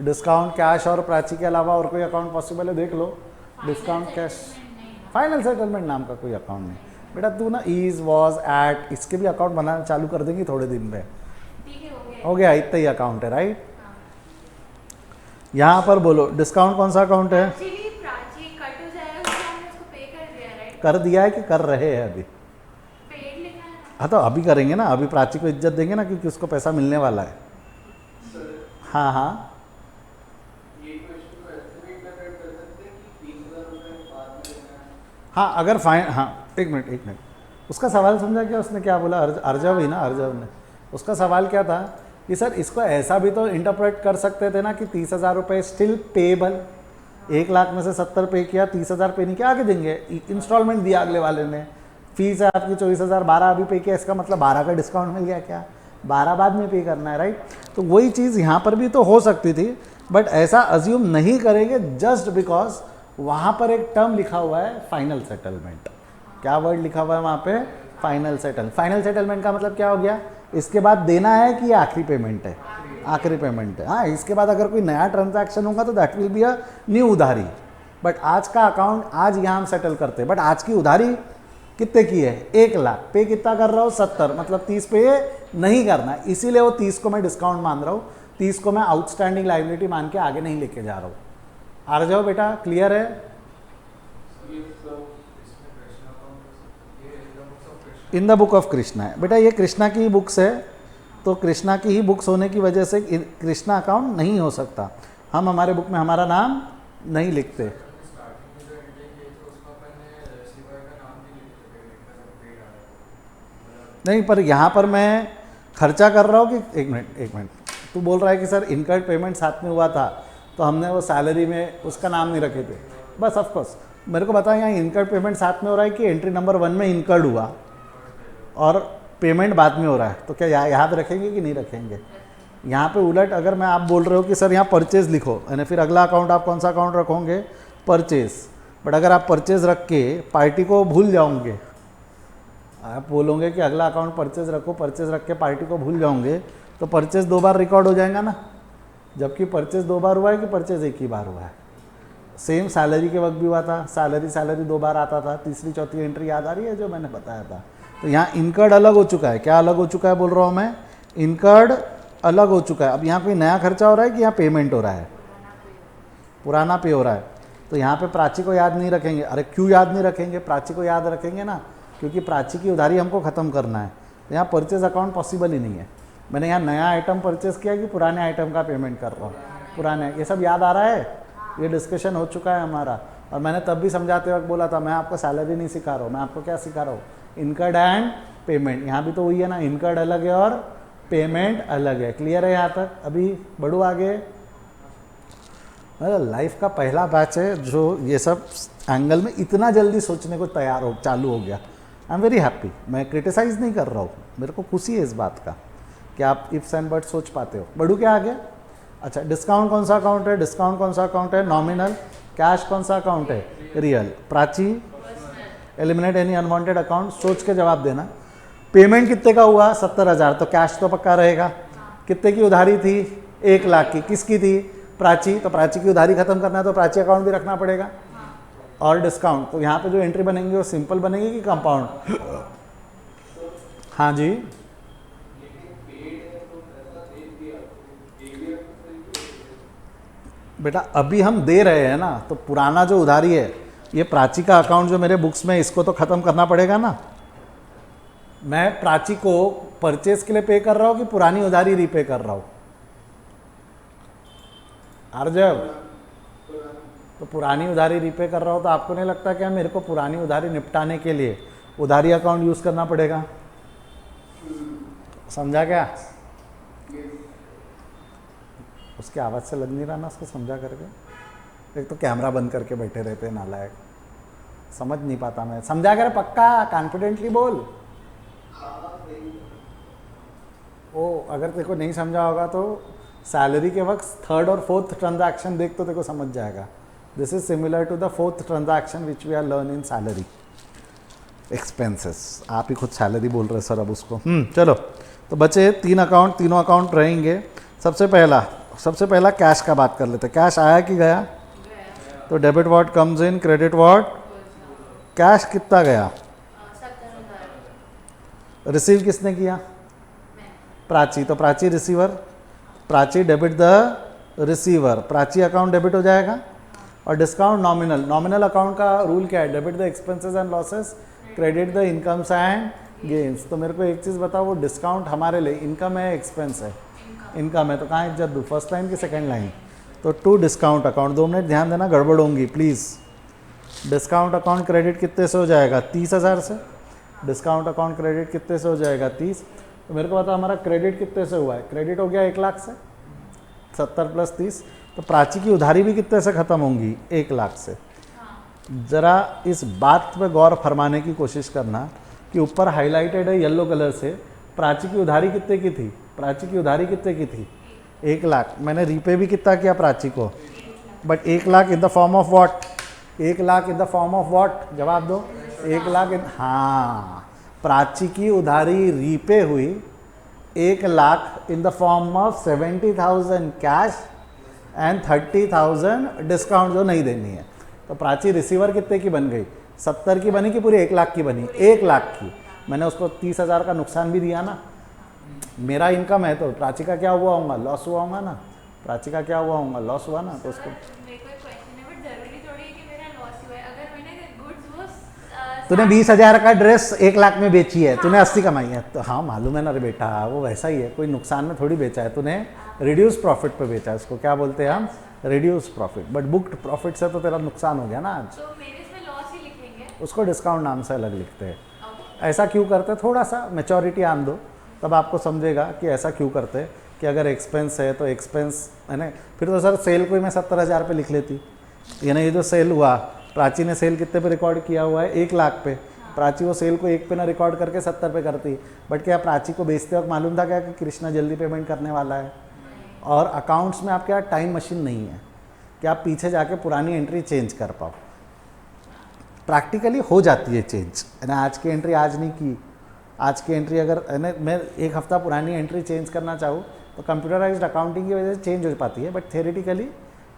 [SPEAKER 1] डिस्काउंट, कैश और प्राची के अलावा और कोई अकाउंट पॉसिबल है, देख लो। डिस्काउंट, कैश, फाइनल सेटलमेंट नाम का कोई अकाउंट नहीं। बेटा तू ना ईज, वॉज, एट, इसके भी अकाउंट बनाना चालू कर देंगी थोड़े दिन में। हो गया, इतना ही अकाउंट है, राइट। यहाँ पर बोलो डिस्काउंट कौन सा अकाउंट है,
[SPEAKER 2] प्राची कट हो जाएगा क्योंकि हमने उसको पे कर दिया, राइट।
[SPEAKER 1] कर दिया है कि कर रहे हैं अभी,
[SPEAKER 2] पेड लिखा है ना।
[SPEAKER 1] हाँ तो अभी करेंगे ना, अभी प्राची को इज्जत देंगे ना, क्योंकि उसको पैसा मिलने वाला है। हाँ हाँ हाँ, अगर फाइन, हाँ एक मिनट, उसका सवाल समझा क्या उसने, क्या बोला? अर्जव ही ना, अर्जव ने उसका सवाल क्या था कि सर इसको ऐसा भी तो इंटरप्रेट कर सकते थे ना कि 30,000 रुपये स्टिल पेएबल, 1 लाख में से 70 पे किया, 30,000 पे नहीं किया, आगे देंगे, इंस्टॉलमेंट दिया अगले वाले ने, फीस है आपकी 24,000, 12 अभी पे किया, इसका मतलब 12 का डिस्काउंट मिल गया, क्या 12 बाद में पे करना है, राइट? तो वही चीज़ यहाँ पर भी तो हो सकती थी, बट ऐसा अज्यूम नहीं करेंगे जस्ट बिकॉज वहाँ पर एक टर्म लिखा हुआ है फाइनल सेटलमेंट। क्या वर्ड लिखा हुआ है वहाँ पे? Final settle. फाइनल सेटलमेंट का मतलब क्या हो गया? इसके बाद देना है कि ये आखिरी पेमेंट है? आखिरी पेमेंट है। हाँ, इसके बाद अगर कोई नया ट्रांजैक्शन होगा तो that will be a new उधारी, बट आज का अकाउंट आज यहाँ हम सेटल करते हैं। बट आज की उधारी कितने की है? 1 लाख। पे कितना कर रहा हूँ? 70, मतलब 30 पे नहीं करना है, इसीलिए वो 30 को मैं डिस्काउंट मान रहा हूँ, 30 को मैं आउटस्टैंडिंग लाइबिलिटी मान के आगे नहीं लेके जा रहा हूँ। आ जाओ बेटा, क्लियर है? इन द बुक ऑफ कृष्णा है बेटा, ये कृष्णा की ही बुक्स है, तो कृष्णा की ही बुक्स होने की वजह से कृष्णा अकाउंट नहीं हो सकता। हम हमारे बुक में हमारा नाम नहीं लिखते। नहीं, पर यहाँ पर मैं खर्चा कर रहा हूँ कि एक मिनट, तू बोल रहा है कि सर इनकर्ड पेमेंट साथ में हुआ था तो हमने वो सैलरी में उसका नाम नहीं रखे थे। बस ऑफकोर्स मेरे को बता, यहाँ इनकर्ड पेमेंट साथ में हो रहा है कि एंट्री नंबर 1 में इनकर्ड हुआ और पेमेंट बाद में हो रहा है, तो क्या याद रखेंगे कि नहीं रखेंगे? यहाँ पे उलट अगर मैं आप बोल रहे हो कि सर यहाँ परचेज लिखो, यानी फिर अगला अकाउंट आप कौन सा अकाउंट रखोगे? परचेज। बट अगर आप परचेज रख के पार्टी को भूल जाओगे, आप बोलोगे कि अगला अकाउंट परचेज रखो, परचेज रख के पार्टी को भूल जाओगे, तो परचेज 2 बार रिकॉर्ड हो जाएगा ना, जबकि परचेज 2 बार हुआ है कि परचेज 1 ही बार हुआ है। सेम सैलरी के वक्त भी हुआ था, सैलरी 2 बार आता था, तीसरी चौथी एंट्री याद आ रही है जो मैंने बताया था। तो यहाँ इनकर्ड अलग हो चुका है। क्या अलग हो चुका है बोल रहा हूँ मैं? इनकर्ड अलग हो चुका है। अब यहाँ कोई नया खर्चा हो रहा है कि यहाँ पेमेंट हो रहा है? पुराना पे हो रहा है। तो यहाँ पे प्राची को याद नहीं रखेंगे। अरे क्यों याद नहीं रखेंगे? प्राची को याद रखेंगे ना, क्योंकि प्राची की उधारी हमको ख़त्म करना है। तो यहाँ परचेज अकाउंट पॉसिबल ही नहीं है। मैंने यहाँ नया आइटम परचेज किया कि पुराने आइटम का पेमेंट कर रहा हूँ? पुराने। ये सब याद आ रहा है? ये डिस्कशन हो चुका है हमारा। और मैंने तब भी समझाते वक्त बोला था, मैं आपको सैलरी नहीं सिखा रहा हूँ, मैं आपको क्या सिखा रहा हूँ? Incurred and payment. यहाँ भी तो वही है ना, इनकर्ड अलग है और पेमेंट अलग है। क्लियर है यहाँ तक? अभी बढ़ो आगे। लाइफ का पहला बैच है जो ये सब एंगल में इतना जल्दी सोचने को चालू हो गया। I am very happy. मैं क्रिटिसाइज़ नहीं कर रहा हूँ, मेरे को खुशी है इस बात का कि आप इफ्स एंड बट सोच पाते हो। बढ़ू क्या आगे? अच्छा, डिस्काउंट कौन सा अकाउंट है? डिस्काउंट कौन सा अकाउंट है? नॉमिनल। कैश कौन सा अकाउंट है? Real. Prachi, eliminate any unwanted account. सोच के जवाब देना। पेमेंट कितने का हुआ? 70,000। तो कैश तो पक्का रहेगा। कितने की उधारी थी? 1 लाख की। किसकी थी? प्राची। तो प्राची की उधारी खत्म करना है तो प्राची अकाउंट भी रखना पड़ेगा। और डिस्काउंट, तो यहाँ पे जो एंट्री बनेंगी वो सिंपल बनेगी कि कंपाउंड? हाँ जी, बेटा अभी हम दे रहे हैं ना, तो पुराना जो उधारी है, ये प्राची का अकाउंट जो मेरे बुक्स में, इसको तो ख़त्म करना पड़ेगा ना। मैं प्राची को परचेज के लिए पे कर रहा हूँ कि पुरानी उधारी रीपे कर रहा हूँ? अर्जव, तो पुरानी उधारी रीपे कर रहा हूँ, तो आपको नहीं लगता क्या मेरे को पुरानी उधारी निपटाने के लिए उधारी अकाउंट यूज़ करना पड़ेगा? समझा क्या? उसकी आवाज़ से लग नहीं रहा ना उसको समझा करके? एक तो कैमरा बंद करके बैठे रहते नालायक, समझ नहीं पाता मैं। समझा कर पक्का? कॉन्फिडेंटली बोल। ओ, अगर तेरे को नहीं समझा होगा तो सैलरी के वक्त 3rd और 4th ट्रांजैक्शन देख तो तेरे को समझ जाएगा। This is similar to the 4th transaction which we are learn in salary expenses. आप ही खुद सैलरी बोल रहे सर अब उसको। चलो, तो बचे 3 अकाउंट, तीनों अकाउंट रहेंगे। सबसे पहला कैश का बात कर लेते। कैश आया कि गया? तो debit what comes in, credit what? Cash कितना गया?
[SPEAKER 2] 70,000।
[SPEAKER 1] रिसीव किसने किया? प्राची। तो Prachi receiver, Prachi debit the receiver, Prachi account debit हो जाएगा। और डिस्काउंट नॉमिनल। नॉमिनल अकाउंट का रूल क्या है? Debit the expenses and losses, credit the incomes and gains. तो मेरे को एक चीज़ बताओ, वो डिस्काउंट हमारे लिए इनकम है एक्सपेंस है? इनकम है। तो कहाँ इज्जत दूँ, फर्स्ट लाइन की सेकंड लाइन? तो टू डिस्काउंट अकाउंट, 2 मिनट ध्यान देना, गड़बड़ होंगी प्लीज़। डिस्काउंट अकाउंट क्रेडिट कितने से हो जाएगा? 30,000 से। डिस्काउंट अकाउंट क्रेडिट कितने से हो जाएगा? 30। तो मेरे को पता हमारा क्रेडिट कितने से हुआ है? क्रेडिट हो गया 1 लाख से, 70 + 30। तो प्राची की उधारी भी कितने से ख़त्म होंगी? 1 लाख से। ज़रा इस बात पे गौर फरमाने की कोशिश करना कि ऊपर हाईलाइटेड है येलो कलर से, प्राची की उधारी कितने की थी? प्राची की उधारी कितने की थी? 1 लाख। मैंने रीपे भी कितना किया प्राची को? But 1 lakh in the form of what? 1 lakh in the form of what? जवाब दो। 1 लाख इन, हाँ, प्राची की उधारी रीपे हुई 1 lakh in the form of 70,000 cash and 30,000 discount जो नहीं देनी है। तो प्राची रिसीवर कितने की बन गई? 70 की बनी कि पूरी 1 लाख की बनी? 1 लाख की। मैंने उसको 30,000 का नुकसान भी दिया ना। मेरा इनकम है तो प्राची का क्या हुआ होगा? लॉस हुआ होगा ना। प्राची का क्या हुआ होगा? लॉस हुआ ना। तो उसको
[SPEAKER 2] मेरे को एक क्वेश्चन है, बट जरूरी थोड़ी है कि मेरा लॉस हुआ है। अगर मैंने गुड्स वो
[SPEAKER 1] तूने 20,000 का ड्रेस 1 लाख में बेची है, तूने 80 कमाई है, तो हाँ मालूम है ना रे बेटा, वो वैसा ही है, कोई नुकसान में थोड़ी बेचा है, तूने रिड्यूस प्रॉफिट पे बेचा है। उसको क्या बोलते हैं हम? Reduce profit. But booked profit से तो तेरा नुकसान हो गया ना आज।
[SPEAKER 2] तो मेरे इसमें लॉस ही लिखेंगे।
[SPEAKER 1] उसको डिस्काउंट नाम से अलग लिखते हैं। ऐसा क्यों करते हैं? थोड़ा सा मैच्योरिटी आन दो, तब आपको समझेगा कि ऐसा क्यों करते हैं। कि अगर एक्सपेंस है तो एक्सपेंस है ना, फिर तो सर सेल को ही मैं 70,000 पे लिख लेती। ये नहीं, जो सेल हुआ, प्राची ने सेल कितने पे रिकॉर्ड किया हुआ है? 1 लाख पे। प्राची वो सेल को 1 पे ना रिकॉर्ड करके 70 पे करती। बट क्या प्राची को बेचते वक्त मालूम था क्या कि कृष्णा जल्दी पेमेंट करने वाला है? और अकाउंट्स में आपके यहाँ टाइम मशीन नहीं है कि आप पीछे जाके पुरानी एंट्री चेंज कर पाओ। प्रैक्टिकली हो जाती है चेंज, है ना। आज की एंट्री आज नहीं की, आज की एंट्री अगर है ना मैं 1 हफ्ता पुरानी एंट्री चेंज करना चाहूँ तो कंप्यूटराइज्ड अकाउंटिंग की वजह से चेंज हो पाती है, बट थियोरेटिकली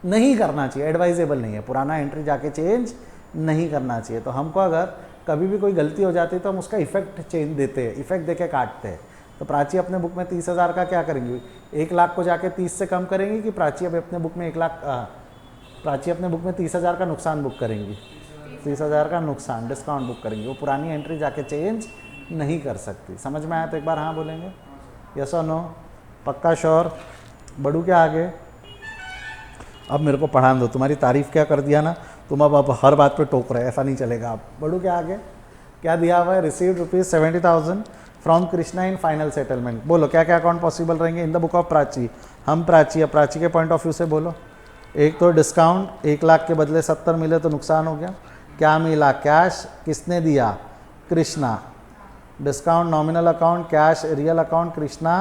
[SPEAKER 1] नहीं करना चाहिए, एडवाइजेबल नहीं है। पुराना एंट्री जाके चेंज नहीं करना चाहिए। तो हमको अगर कभी भी कोई गलती हो जाती है तो हम उसका इफेक्ट चेंज देते हैं, इफेक्ट देके काटते हैं। तो प्राची अपने बुक में 30,000 का क्या करेंगी? 1 लाख को जाके 30 से कम करेंगी कि प्राची अब अपने बुक में 1 लाख प्राची अपने बुक में 30,000 का नुकसान बुक करेंगी? 30,000 का नुकसान डिस्काउंट बुक करेंगी। वो पुरानी एंट्री जाके चेंज नहीं कर सकती। समझ में आया तो एक बार हाँ बोलेंगे? यस और नो? पक्का श्योर? बढ़ू क्या आगे? अब मेरे को पढ़ान दो, तुम्हारी तारीफ क्या कर दिया ना, तुम अब हर बात पे टोक रहे, ऐसा नहीं चलेगा। अब बढ़ू क्या आगे? क्या दिया हुआ है? Received ₹70,000 from Krishna in final settlement. बोलो क्या क्या अकाउंट पॉसिबल रहेंगे इन द बुक ऑफ प्राची? हम प्राची, अब प्राची के पॉइंट ऑफ व्यू से बोलो। एक तो डिस्काउंट 1 लाख के बदले 70 मिले तो नुकसान हो गया। क्या मिला? कैश। किसने दिया? Krishna. Discount nominal account, cash real account, Krishna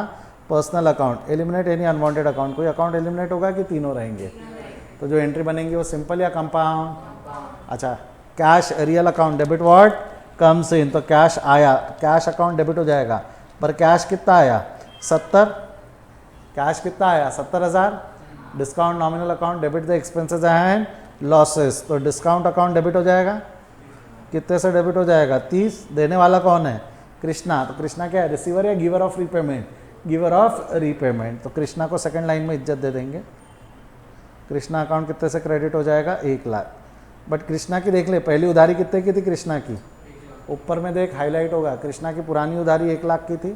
[SPEAKER 1] personal account. Eliminate any unwanted account. कोई अकाउंट एलिमिनेट होगा कि तीनों रहेंगे? तो जो एंट्री बनेंगी वो सिंपल या कंपाउंड? अच्छा, cash real account debit what comes in, तो कैश आया, कैश अकाउंट डेबिट हो जाएगा। पर कैश कितना आया? 70। कैश कितना आया? 70,000। Discount nominal account debit the expenses and losses, तो डिस्काउंट अकाउंट डेबिट हो जाएगा। कितने से डेबिट हो जाएगा? 30। देने वाला कौन है? कृष्णा। तो कृष्णा क्या है? रिसीवर या giver of repayment? Giver of repayment. तो कृष्णा को सेकंड लाइन में इज्जत दे देंगे। कृष्णा अकाउंट कितने से क्रेडिट हो जाएगा? 1 लाख। बट कृष्णा की देख ले, पहली उधारी कितने की थी कृष्णा की? ऊपर में देख हाईलाइट होगा, कृष्णा की पुरानी उधारी 1 लाख की थी।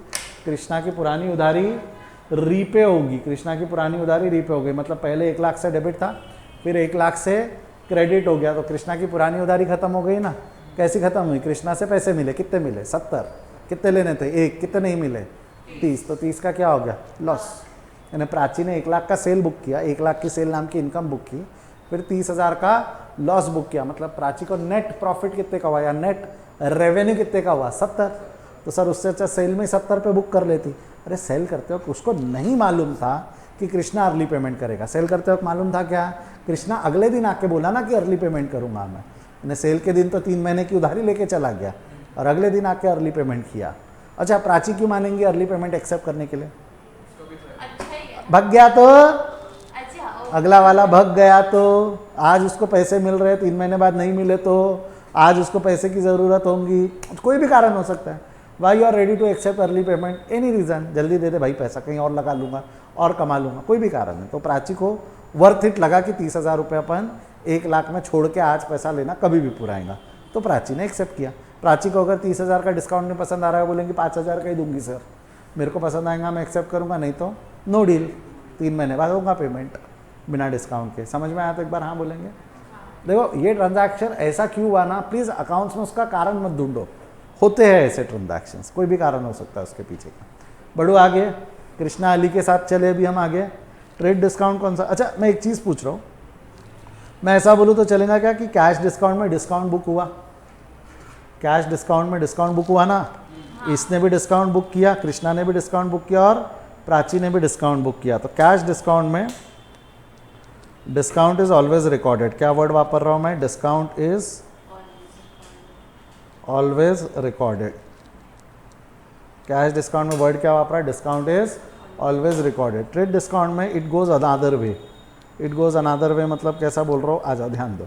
[SPEAKER 1] कृष्णा की पुरानी उधारी रीपे होगी। कृष्णा की पुरानी उधारी रीपे हो गई, मतलब पहले 1 लाख से डेबिट था, फिर 1 लाख से क्रेडिट हो गया। तो कृष्णा की पुरानी उधारी खत्म हो गई ना। कैसी खत्म हुई? कृष्णा से पैसे मिले, कितने मिले? 70। कितने लेने थे? 1। कितने नहीं मिले? 30। तो 30 का क्या हो गया? लॉस। यानी प्राची ने 1 लाख का सेल बुक किया, 1 लाख की सेल नाम की इनकम बुक की, फिर 30,000 का लॉस बुक किया। मतलब प्राची को नेट प्रॉफिट कितने का हुआ या नेट रेवेन्यू कितने का हुआ? 70। तो सर उससे अच्छा सेल में 70 पे बुक कर लेती। अरे सेल करते वक्त उसको नहीं मालूम था कि कृष्णा अर्ली पेमेंट करेगा। सेल करते वक्त मालूम था क्या? कृष्णा अगले दिन आके बोला ना कि अर्ली पेमेंट करूंगा मैं। सेल के दिन तो 3 महीने की उधारी लेके चला गया और अगले दिन आके अर्ली पेमेंट किया। अच्छा, प्राची क्यों मानेंगी अर्ली पेमेंट एक्सेप्ट करने के लिए? भग गया तो अगला वाला भग गया तो आज उसको पैसे मिल रहे, 3 महीने बाद नहीं मिले तो आज उसको पैसे की ज़रूरत होगी। कोई भी कारण हो सकता है। Why you are ready to accept early payment? Any reason, जल्दी दे दे भाई पैसा, कहीं और लगा लूँगा और कमा लूँगा, कोई भी कारण है। तो प्राची को वर्थ इट लगा कि 30,000 रुपये अपन 1 लाख में छोड़ के आज पैसा लेना कभी भी पूरा आएगा। तो प्राची ने एक्सेप्ट किया। प्राची को अगर 30,000 का डिस्काउंट नहीं पसंद आ रहा है, बोलेंगे 5,000 का ही दूंगी सर, मेरे को पसंद आएगा मैं एक्सेप्ट करूँगा, नहीं तो नो डील, 3 महीने बाद होगा पेमेंट बिना डिस्काउंट के। समझ में आया तो एक बार हाँ बोलेंगे। देखो ये ट्रांजैक्शन ऐसा क्यों हुआ ना, प्लीज़ अकाउंट्स में उसका कारण मत ढूंढो, होते हैं ऐसे ट्रांजैक्शंस, कोई भी कारण हो सकता है उसके पीछे का। बढ़ो आगे, कृष्णा अली के साथ चले अभी हम आगे। ट्रेड डिस्काउंट कौन सा, अच्छा मैं एक चीज़ पूछ रहा हूँ, मैं ऐसा बोलूँ तो चलेगा क्या कि कैश डिस्काउंट में डिस्काउंट बुक हुआ, कैश डिस्काउंट में डिस्काउंट बुक हुआ ना, इसने भी डिस्काउंट बुक किया, कृष्णा ने भी डिस्काउंट बुक किया और प्राची ने भी डिस्काउंट बुक किया। तो कैश डिस्काउंट में डिस्काउंट इज ऑलवेज रिकॉर्डेड, क्या वर्ड वापर रहा हूँ मैं, discount is always recorded. Cash discount में वर्ड क्या वापरा, discount is always recorded. Trade discount में it goes another way, it goes another way मतलब कैसा बोल रहा हूँ, आ जाओ ध्यान दो।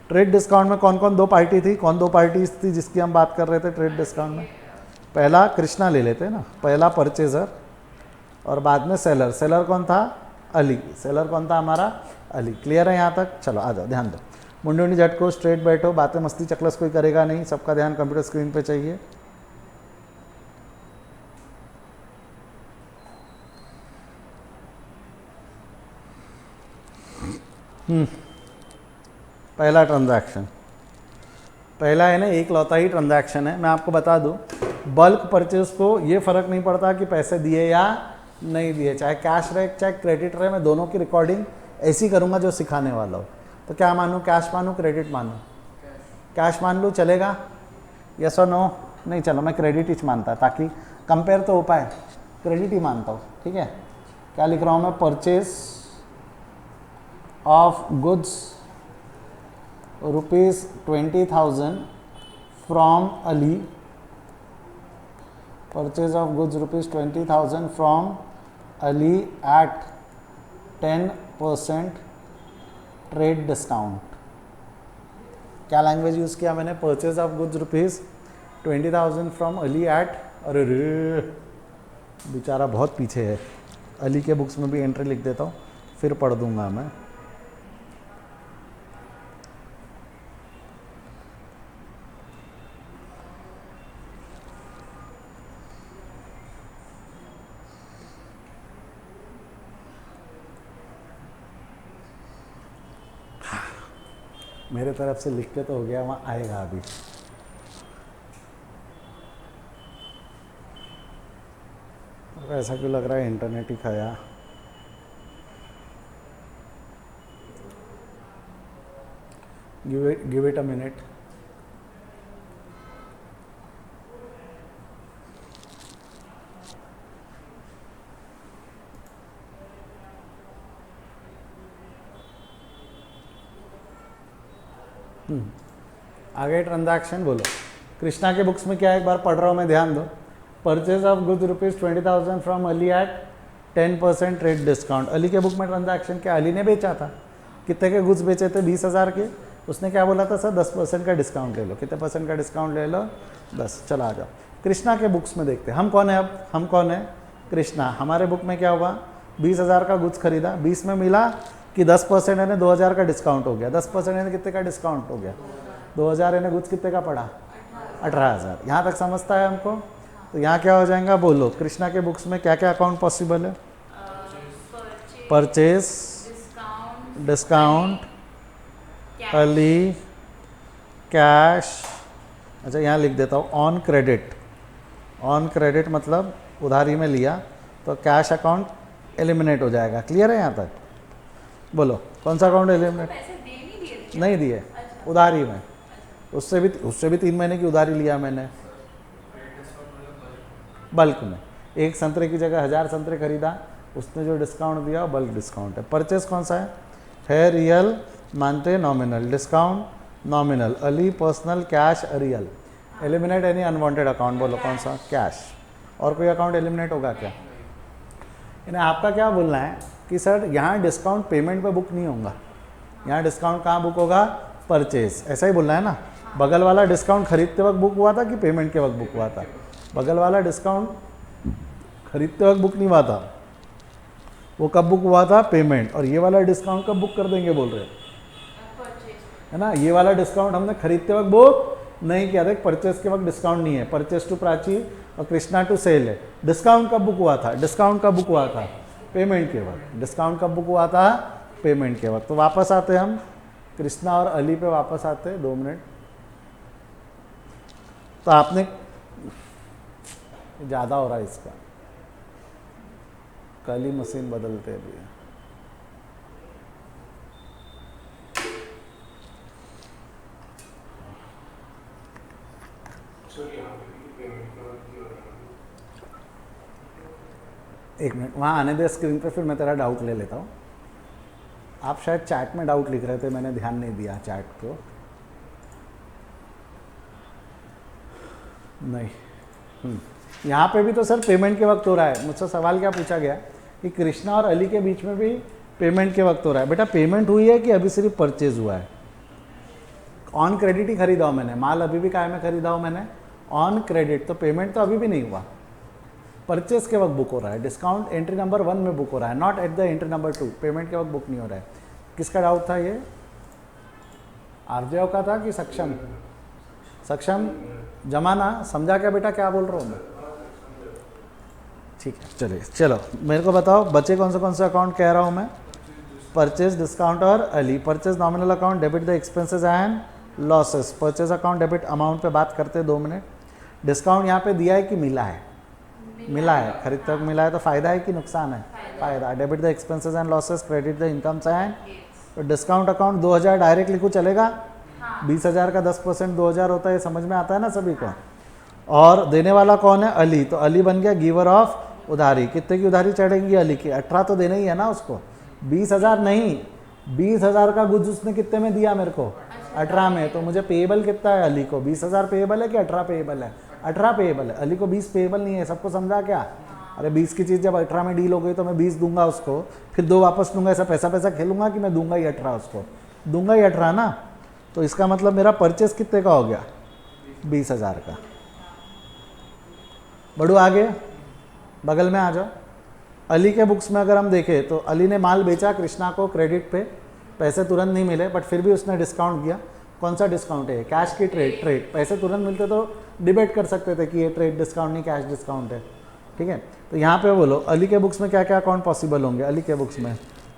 [SPEAKER 1] ट्रेड डिस्काउंट में कौन कौन दो पार्टी थी, कौन दो पार्टीज थी जिसकी हम बात कर रहे थे ट्रेड डिस्काउंट में, पहला कृष्णा ले लेते ना, पहला परचेजर और बाद में सेलर। सेलर कौन था, अली, सेलर कौन था हमारा, अली। क्लियर है यहाँ तक, चलो आ जाओ ध्यान दो, मुंडी मुंडी झटको, स्ट्रेट बैठो, बातें मस्ती चकलस कोई करेगा नहीं, सबका ध्यान कंप्यूटर स्क्रीन पे चाहिए। पहला ट्रांजैक्शन, पहला है ना एक लौता ही ट्रांजैक्शन है। मैं आपको बता दूं, बल्क परचेज को ये फ़र्क नहीं पड़ता कि पैसे दिए या नहीं दिए, चाहे कैश रहे चाहे क्रेडिट रहे, मैं दोनों की रिकॉर्डिंग ऐसी करूँगा जो सिखाने वाला हो। तो क्या मानूँ, कैश मानूँ क्रेडिट मानूँ, कैश मान लूँ चलेगा, यस और नो, नहीं चलो मैं क्रेडिट ही मानता ताकि कंपेयर तो हो पाए, क्रेडिट ही मानता हूँ, ठीक है। क्या लिख रहा हूँ मैं, purchase of goods ₹20,000 from Ali, purchase of goods ₹20,000 from Ali at 10% trade discount. क्या लैंग्वेज यूज़ किया मैंने, purchase of goods ₹20,000 from Ali at, अरे रे बेचारा बहुत पीछे है, अली के बुक्स में भी एंट्री लिख देता हूँ फिर पढ़ दूंगा मैं। मेरे तरफ से लिख के तो हो गया, वहाँ आएगा अभी। ऐसा क्यों लग रहा है इंटरनेट ही खाया, गिव इट अ मिनट। आगे ट्रांजैक्शन बोलो, कृष्णा के बुक्स में क्या है, एक बार पढ़ रहा हूँ मैं, ध्यान दो। Purchase of goods ₹20,000 from Ali at 10% trade discount. Ali के बुक में ट्रांजैक्शन क्या, अली ने बेचा था, कितने के गुड्स बेचे थे, 20,000 के, उसने क्या बोला था सर 10% का डिस्काउंट ले लो, कितने परसेंट का डिस्काउंट ले लो, 10। चला आ जाओ कृष्णा के बुक्स में देखते हैं, हम कौन है, अब हम कौन है, कृष्णा। हमारे बुक में क्या हुआ, 20,000 का गुड्स खरीदा, 20 में मिला कि 10% यानी 2,000 का डिस्काउंट हो गया, 10% यानी कितने का डिस्काउंट हो गया, 2,000 यानी गुड्स कितने का पड़ा, 18,000। यहाँ तक समझता है हमको। तो यहाँ क्या हो जाएगा, बोलो कृष्णा के बुक्स में क्या क्या अकाउंट पॉसिबल है, परचेज, डिस्काउंट, अली, कैश, अच्छा यहाँ लिख देता हूँ ऑन क्रेडिट। ऑन क्रेडिट मतलब उधारी में लिया, तो कैश अकाउंट एलिमिनेट हो जाएगा। क्लियर है यहाँ तक, बोलो कौन सा अकाउंट एलिमिनेट, नहीं दिए, उधारी में, उससे भी 3 महीने की उधारी लिया मैंने बल्क में, एक संतरे की जगह 1000 संतरे खरीदा, उसने जो डिस्काउंट दिया बल्क डिस्काउंट है। परचेज कौन सा है रियल, मानते nominal, discount nominal, Ali personal, cash real. Eliminate any unwanted account, बोलो कौन सा, कैश। और कोई अकाउंट एलिमिनेट होगा क्या, यानी आपका क्या बोलना है कि सर यहाँ डिस्काउंट पेमेंट पे बुक नहीं होगा, यहाँ डिस्काउंट कहाँ बुक होगा, परचेज, ऐसा ही बोलना है ना। बगल वाला डिस्काउंट खरीदते वक्त बुक हुआ था कि पेमेंट के वक्त बुक हुआ था, बगल वाला डिस्काउंट खरीदते वक्त बुक नहीं हुआ था, वो कब बुक हुआ था, पेमेंट। और ये वाला डिस्काउंट कब बुक कर देंगे बोल रहे हैं, है ना, ये वाला डिस्काउंट हमने खरीदते वक्त बुक नहीं किया था, परचेस के वक्त डिस्काउंट नहीं है, परचेस टू प्राची और कृष्णा टू सेल है। डिस्काउंट कब बुक हुआ था? डिस्काउंट कब बुक हुआ था? पेमेंट के वक्त। डिस्काउंट कब बुक हुआ था? पेमेंट के वक्त। तो वापस आते हम कृष्णा और अली पे वापस आते, 2 मिनट। तो आपने ज़्यादा हो रहा है इसका, कल ही मशीन बदलते अभी। एक मिनट वहाँ आने दे स्क्रीन पे, फिर मैं तेरा डाउट ले लेता हूँ। आप शायद चैट में डाउट लिख रहे थे, मैंने ध्यान नहीं दिया चैट को। नहीं, यहाँ पे भी तो सर पेमेंट के वक्त हो रहा है। मुझसे सवाल क्या पूछा गया कि कृष्णा और अली के बीच में भी पेमेंट के वक्त हो रहा है। बेटा पेमेंट हुई है कि अभी सिर्फ परचेज हुआ है? ऑन क्रेडिट ही खरीदा हूँ मैंने, माल अभी भी काय में खरीदा हूँ मैंने? On credit. तो पेमेंट तो अभी भी नहीं हुआ, परचेज के वक्त बुक हो रहा है। डिस्काउंट एंट्री नंबर 1 में बुक हो रहा है, not at the entry number 2। Payment के वक्त बुक नहीं हो रहा है। किसका डाउट था ये? आरजेओ का था कि सक्षम? सक्षम जमाना समझा क्या बेटा, क्या बोल रहा हूँ मैं? ठीक है, चलिए चलो मेरे को बताओ बचे कौन से अकाउंट कह रहा हूँ मैं? परचेज, डिस्काउंट और Ali. Purchase nominal account debit the expenses and losses. Purchase account debit amount पे बात करते हैं 2 मिनट। डिस्काउंट यहाँ पे दिया है कि मिला है? मिला है। खरीदते वक्त मिला है तो फायदा है कि नुकसान है? फायदा। Debit the expenses and losses, credit the incomes and. तो डिस्काउंट अकाउंट 2000 डायरेक्ट लिखूँ चलेगा? 20,000 का 10% 2000 होता है, समझ में आता है ना सभी को? और देने वाला कौन है? अली। तो अली बन गया गिवर ऑफ उधारी। कितने की उधारी चढ़ेंगी अली की? 18 तो देना ही है ना उसको, 20,000 नहीं। 20,000 का गुड्स उसने कितने में दिया मेरे को? 18 में। तो मुझे पेएबल कितना है अली को? 20,000 पेएबल है कि 18 पेएबल है? 18 पेएबल है। अली को 20 पेएबल नहीं है। सबको समझा क्या? अरे 20 की चीज़ जब 18 में डील हो गई तो मैं 20 दूंगा उसको, फिर 2 वापस दूंगा। ऐसा पैसा खेलूंगा कि मैं दूंगा ही 18 उसको? दूंगा ही 18 ना। तो इसका मतलब मेरा परचेस कितने का हो गया? 20,000 का। बढ़ो आगे, बगल में आ जाओ। अली के बुक्स में अगर हम देखें तो अली ने माल बेचा कृष्णा को क्रेडिट पे, पैसे तुरंत नहीं मिले, बट फिर भी उसने डिस्काउंट दिया। कौन सा डिस्काउंट है? कैश की ट्रेड। पैसे तुरंत मिलते तो डिबेट कर सकते थे कि ये ट्रेड डिस्काउंट नहीं कैश डिस्काउंट है, ठीक है? तो यहाँ पे बोलो अली के बुक्स में क्या क्या अकाउंट पॉसिबल होंगे? अली के बुक्स में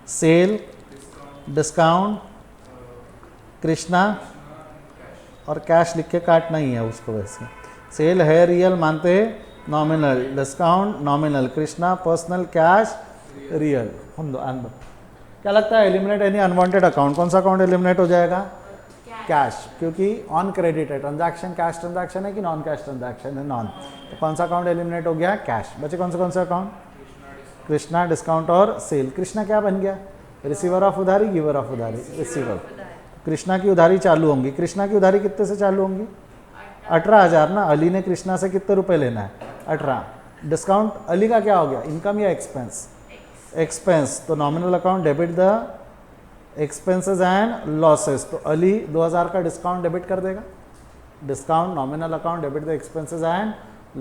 [SPEAKER 1] सेल, डिस्काउंट, कृष्णा और कैश लिख के काटना ही है उसको। वैसे सेल है रियल मानते हैं, nominal. Discount nominal, Krishna personal, cash real. हम दो क्या लगता है एलिमिनेट एनी अनवांटेड अकाउंट? कौन सा अकाउंट एलिमिनेट हो जाएगा? कैश, क्योंकि ऑन क्रेडिट है। ट्रांजैक्शन कैश ट्रांजैक्शन है कि नॉन कैश ट्रांजैक्शन है? नॉन। तो कौन सा अकाउंट एलिमिनेट हो गया? कैश। बचे कौन से अकाउंट? कृष्णा, डिस्काउंट और सेल। कृष्णा क्या बन गया? रिसीवर ऑफ उधारी, गिवर ऑफ उधारी, रिसीवर। कृष्णा की उधारी चालू होंगी। कृष्णा की उधारी कितने से चालू होंगी? 18,000 ना। अली ने कृष्णा से कितने रुपए लेना है? 18। डिस्काउंट अली का क्या हो गया? इनकम या एक्सपेंस? एक्सपेंस। तो nominal account debit the expenses and losses. तो अली 2000 का डिस्काउंट डेबिट कर देगा। Discount nominal account debit the expenses and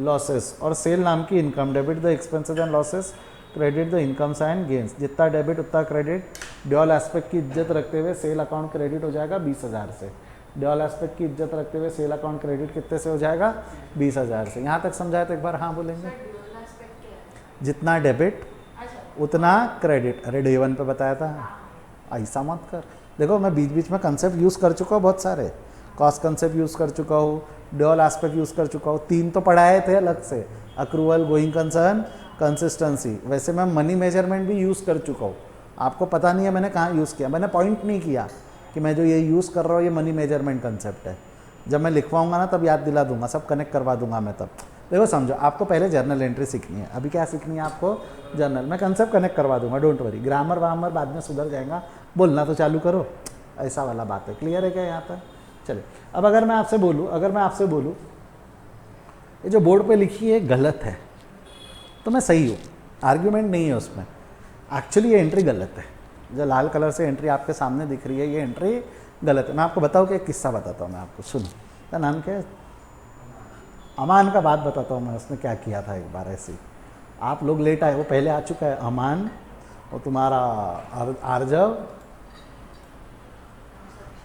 [SPEAKER 1] losses. और सेल नाम की income debit the expenses and losses, credit the incomes and gains. जितना debit उतना क्रेडिट। ड्यूअल एस्पेक्ट की इज्जत रखते हुए सेल अकाउंट क्रेडिट हो जाएगा 20,000 से। ड्यूअल एस्पेक्ट की इज्जत रखते हुए सेल अकाउंट क्रेडिट कितने से हो जाएगा? 20,000 से। यहाँ तक समझाया तो एक बार हाँ बोलेंगे? जितना डेबिट उतना क्रेडिट। अरे डे 1 पे बताया था, ऐसा मत कर। देखो मैं बीच बीच में कंसेप्ट यूज़ कर चुका हूँ बहुत सारे। कॉस्ट कंसेप्ट यूज़ कर चुका हूँ, ड्यूअल एस्पेक्ट यूज़ कर चुका हूँ। 3 तो पढ़ाए थे अलग से, अक्रूवल, गोइंग कंसर्न, कंसिस्टेंसी। वैसे मैं मनी मेजरमेंट भी यूज़ कर चुका हूँ, आपको पता नहीं है मैंने कहाँ यूज़ किया। मैंने पॉइंट नहीं किया कि मैं जो ये यूज़ कर रहा हूँ ये मनी मेजरमेंट कंसेप्ट है। जब मैं लिखवाऊंगा ना तब याद दिला दूंगा, सब कनेक्ट करवा दूंगा मैं तब। देखो समझो, आपको पहले जर्नल एंट्री सीखनी है। अभी क्या सीखनी है आपको? जर्नल। मैं कंसेप्ट कनेक्ट करवा दूंगा, डोंट वरी। ग्रामर वामर बाद में सुधर जाएगा, बोलना तो चालू करो, ऐसा वाला बात है। क्लियर है क्या यहाँ तक? चलिए अब अगर मैं आपसे बोलूँ ये जो बोर्ड पे लिखी है गलत है तो मैं सही हूँ, आर्ग्यूमेंट नहीं है उसमें। एक्चुअली ये एंट्री गलत है। जो लाल कलर से एंट्री आपके सामने दिख रही है ये एंट्री गलत है। मैं आपको बताऊँ कि एक किस्सा बताता हूँ मैं आपको, सुनो। क्या नाम क्या है? अमान का बात बताता हूँ मैं, उसने क्या किया था एक बार ऐसे ही। आप लोग लेट आए, वो पहले आ चुका है अमान और तुम्हारा आर्जव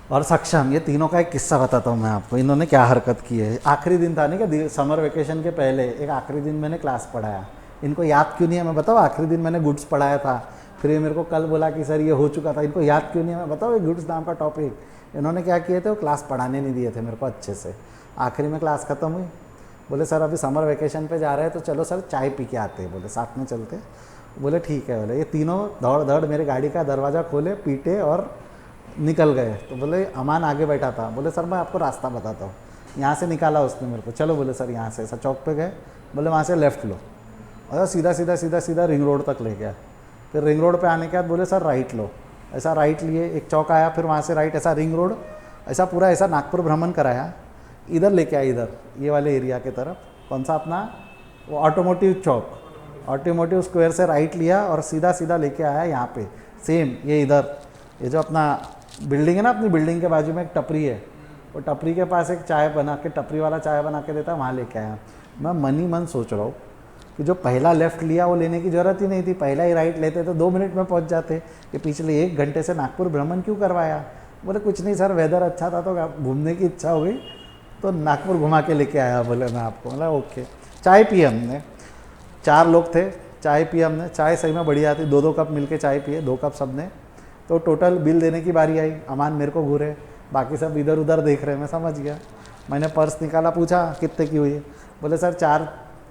[SPEAKER 1] और सक्षम, ये तीनों का एक किस्सा बताता हूँ मैं आपको, इन्होंने क्या हरकत की है। आखिरी दिन था नहीं क्या, समर वेकेशन के पहले एक आखिरी दिन मैंने क्लास पढ़ाया। इनको याद क्यों नहीं है मैं बताओ, आखिरी दिन मैंने गुड्स पढ़ाया था, फिर ये मेरे को कल बोला कि सर ये हो चुका था, इनको याद क्यों नहीं है मैं बताओ, ये गुड्स नाम का टॉपिक इन्होंने क्या किए थे, वो क्लास पढ़ाने नहीं दिए थे मेरे को अच्छे से। आखिरी में क्लास ख़त्म हुई, बोले सर अभी समर वेकेशन पे जा रहे हैं तो चलो सर चाय पी के आते हैं, बोले साथ में चलते। बोले ठीक है। बोले ये तीनों दौड़ दौड़ मेरे गाड़ी का दरवाज़ा खोले, पीटे और निकल गए। तो बोले अमान आगे बैठा था, बोले सर मैं आपको रास्ता बताता हूँ। यहाँ से निकाला उसने मेरे को, चलो बोले सर यहाँ से, ऐसा चौक पे गए, बोले वहाँ से लेफ़्ट लो, और सीधा सीधा सीधा सीधा रिंग रोड तक ले गया। फिर रिंग रोड पे आने के बाद बोले सर राइट लो, ऐसा राइट लिए, एक चौक आया, फिर वहाँ से राइट, ऐसा रिंग रोड, ऐसा पूरा ऐसा नागपुर भ्रमण कराया, इधर लेके आया, इधर ये वाले एरिया के तरफ, कौन सा अपना वो ऑटोमोटिव चौक, ऑटोमोटिव स्क्वायर से राइट लिया और सीधा सीधा लेके आया यहाँ पे सेम, ये इधर, ये जो अपना बिल्डिंग है ना, अपनी बिल्डिंग के बाजू में एक टपरी है, वो टपरी के पास एक चाय बना के, टपरी वाला चाय बना के देता है, वहाँ लेके आया। मैं मन ही मन सोच रहा हूँ कि जो पहला लेफ़्ट लिया वो लेने की ज़रूरत ही नहीं थी, पहला ही राइट लेते तो 2 मिनट में पहुँच जाते। कि पिछले 1 घंटे से नागपुर भ्रमण क्यों करवाया? बोले कुछ नहीं सर, वेदर अच्छा था तो घूमने की इच्छा हो गई तो नागपुर घुमा के लेके आया। बोले मैं आपको, बोला ओके। चाय पी हमने, 4 लोग थे, चाय पी हमने, चाय सही में बढ़िया थी, 2-2 कप मिल के चाय पिए, 2 कप सब ने। तो टोटल बिल देने की बारी आई, अमान मेरे को घूरे, बाकी सब इधर उधर देख रहे हैं, मैं समझ गया। मैंने पर्स निकाला, पूछा कितने की हुई? बोले सर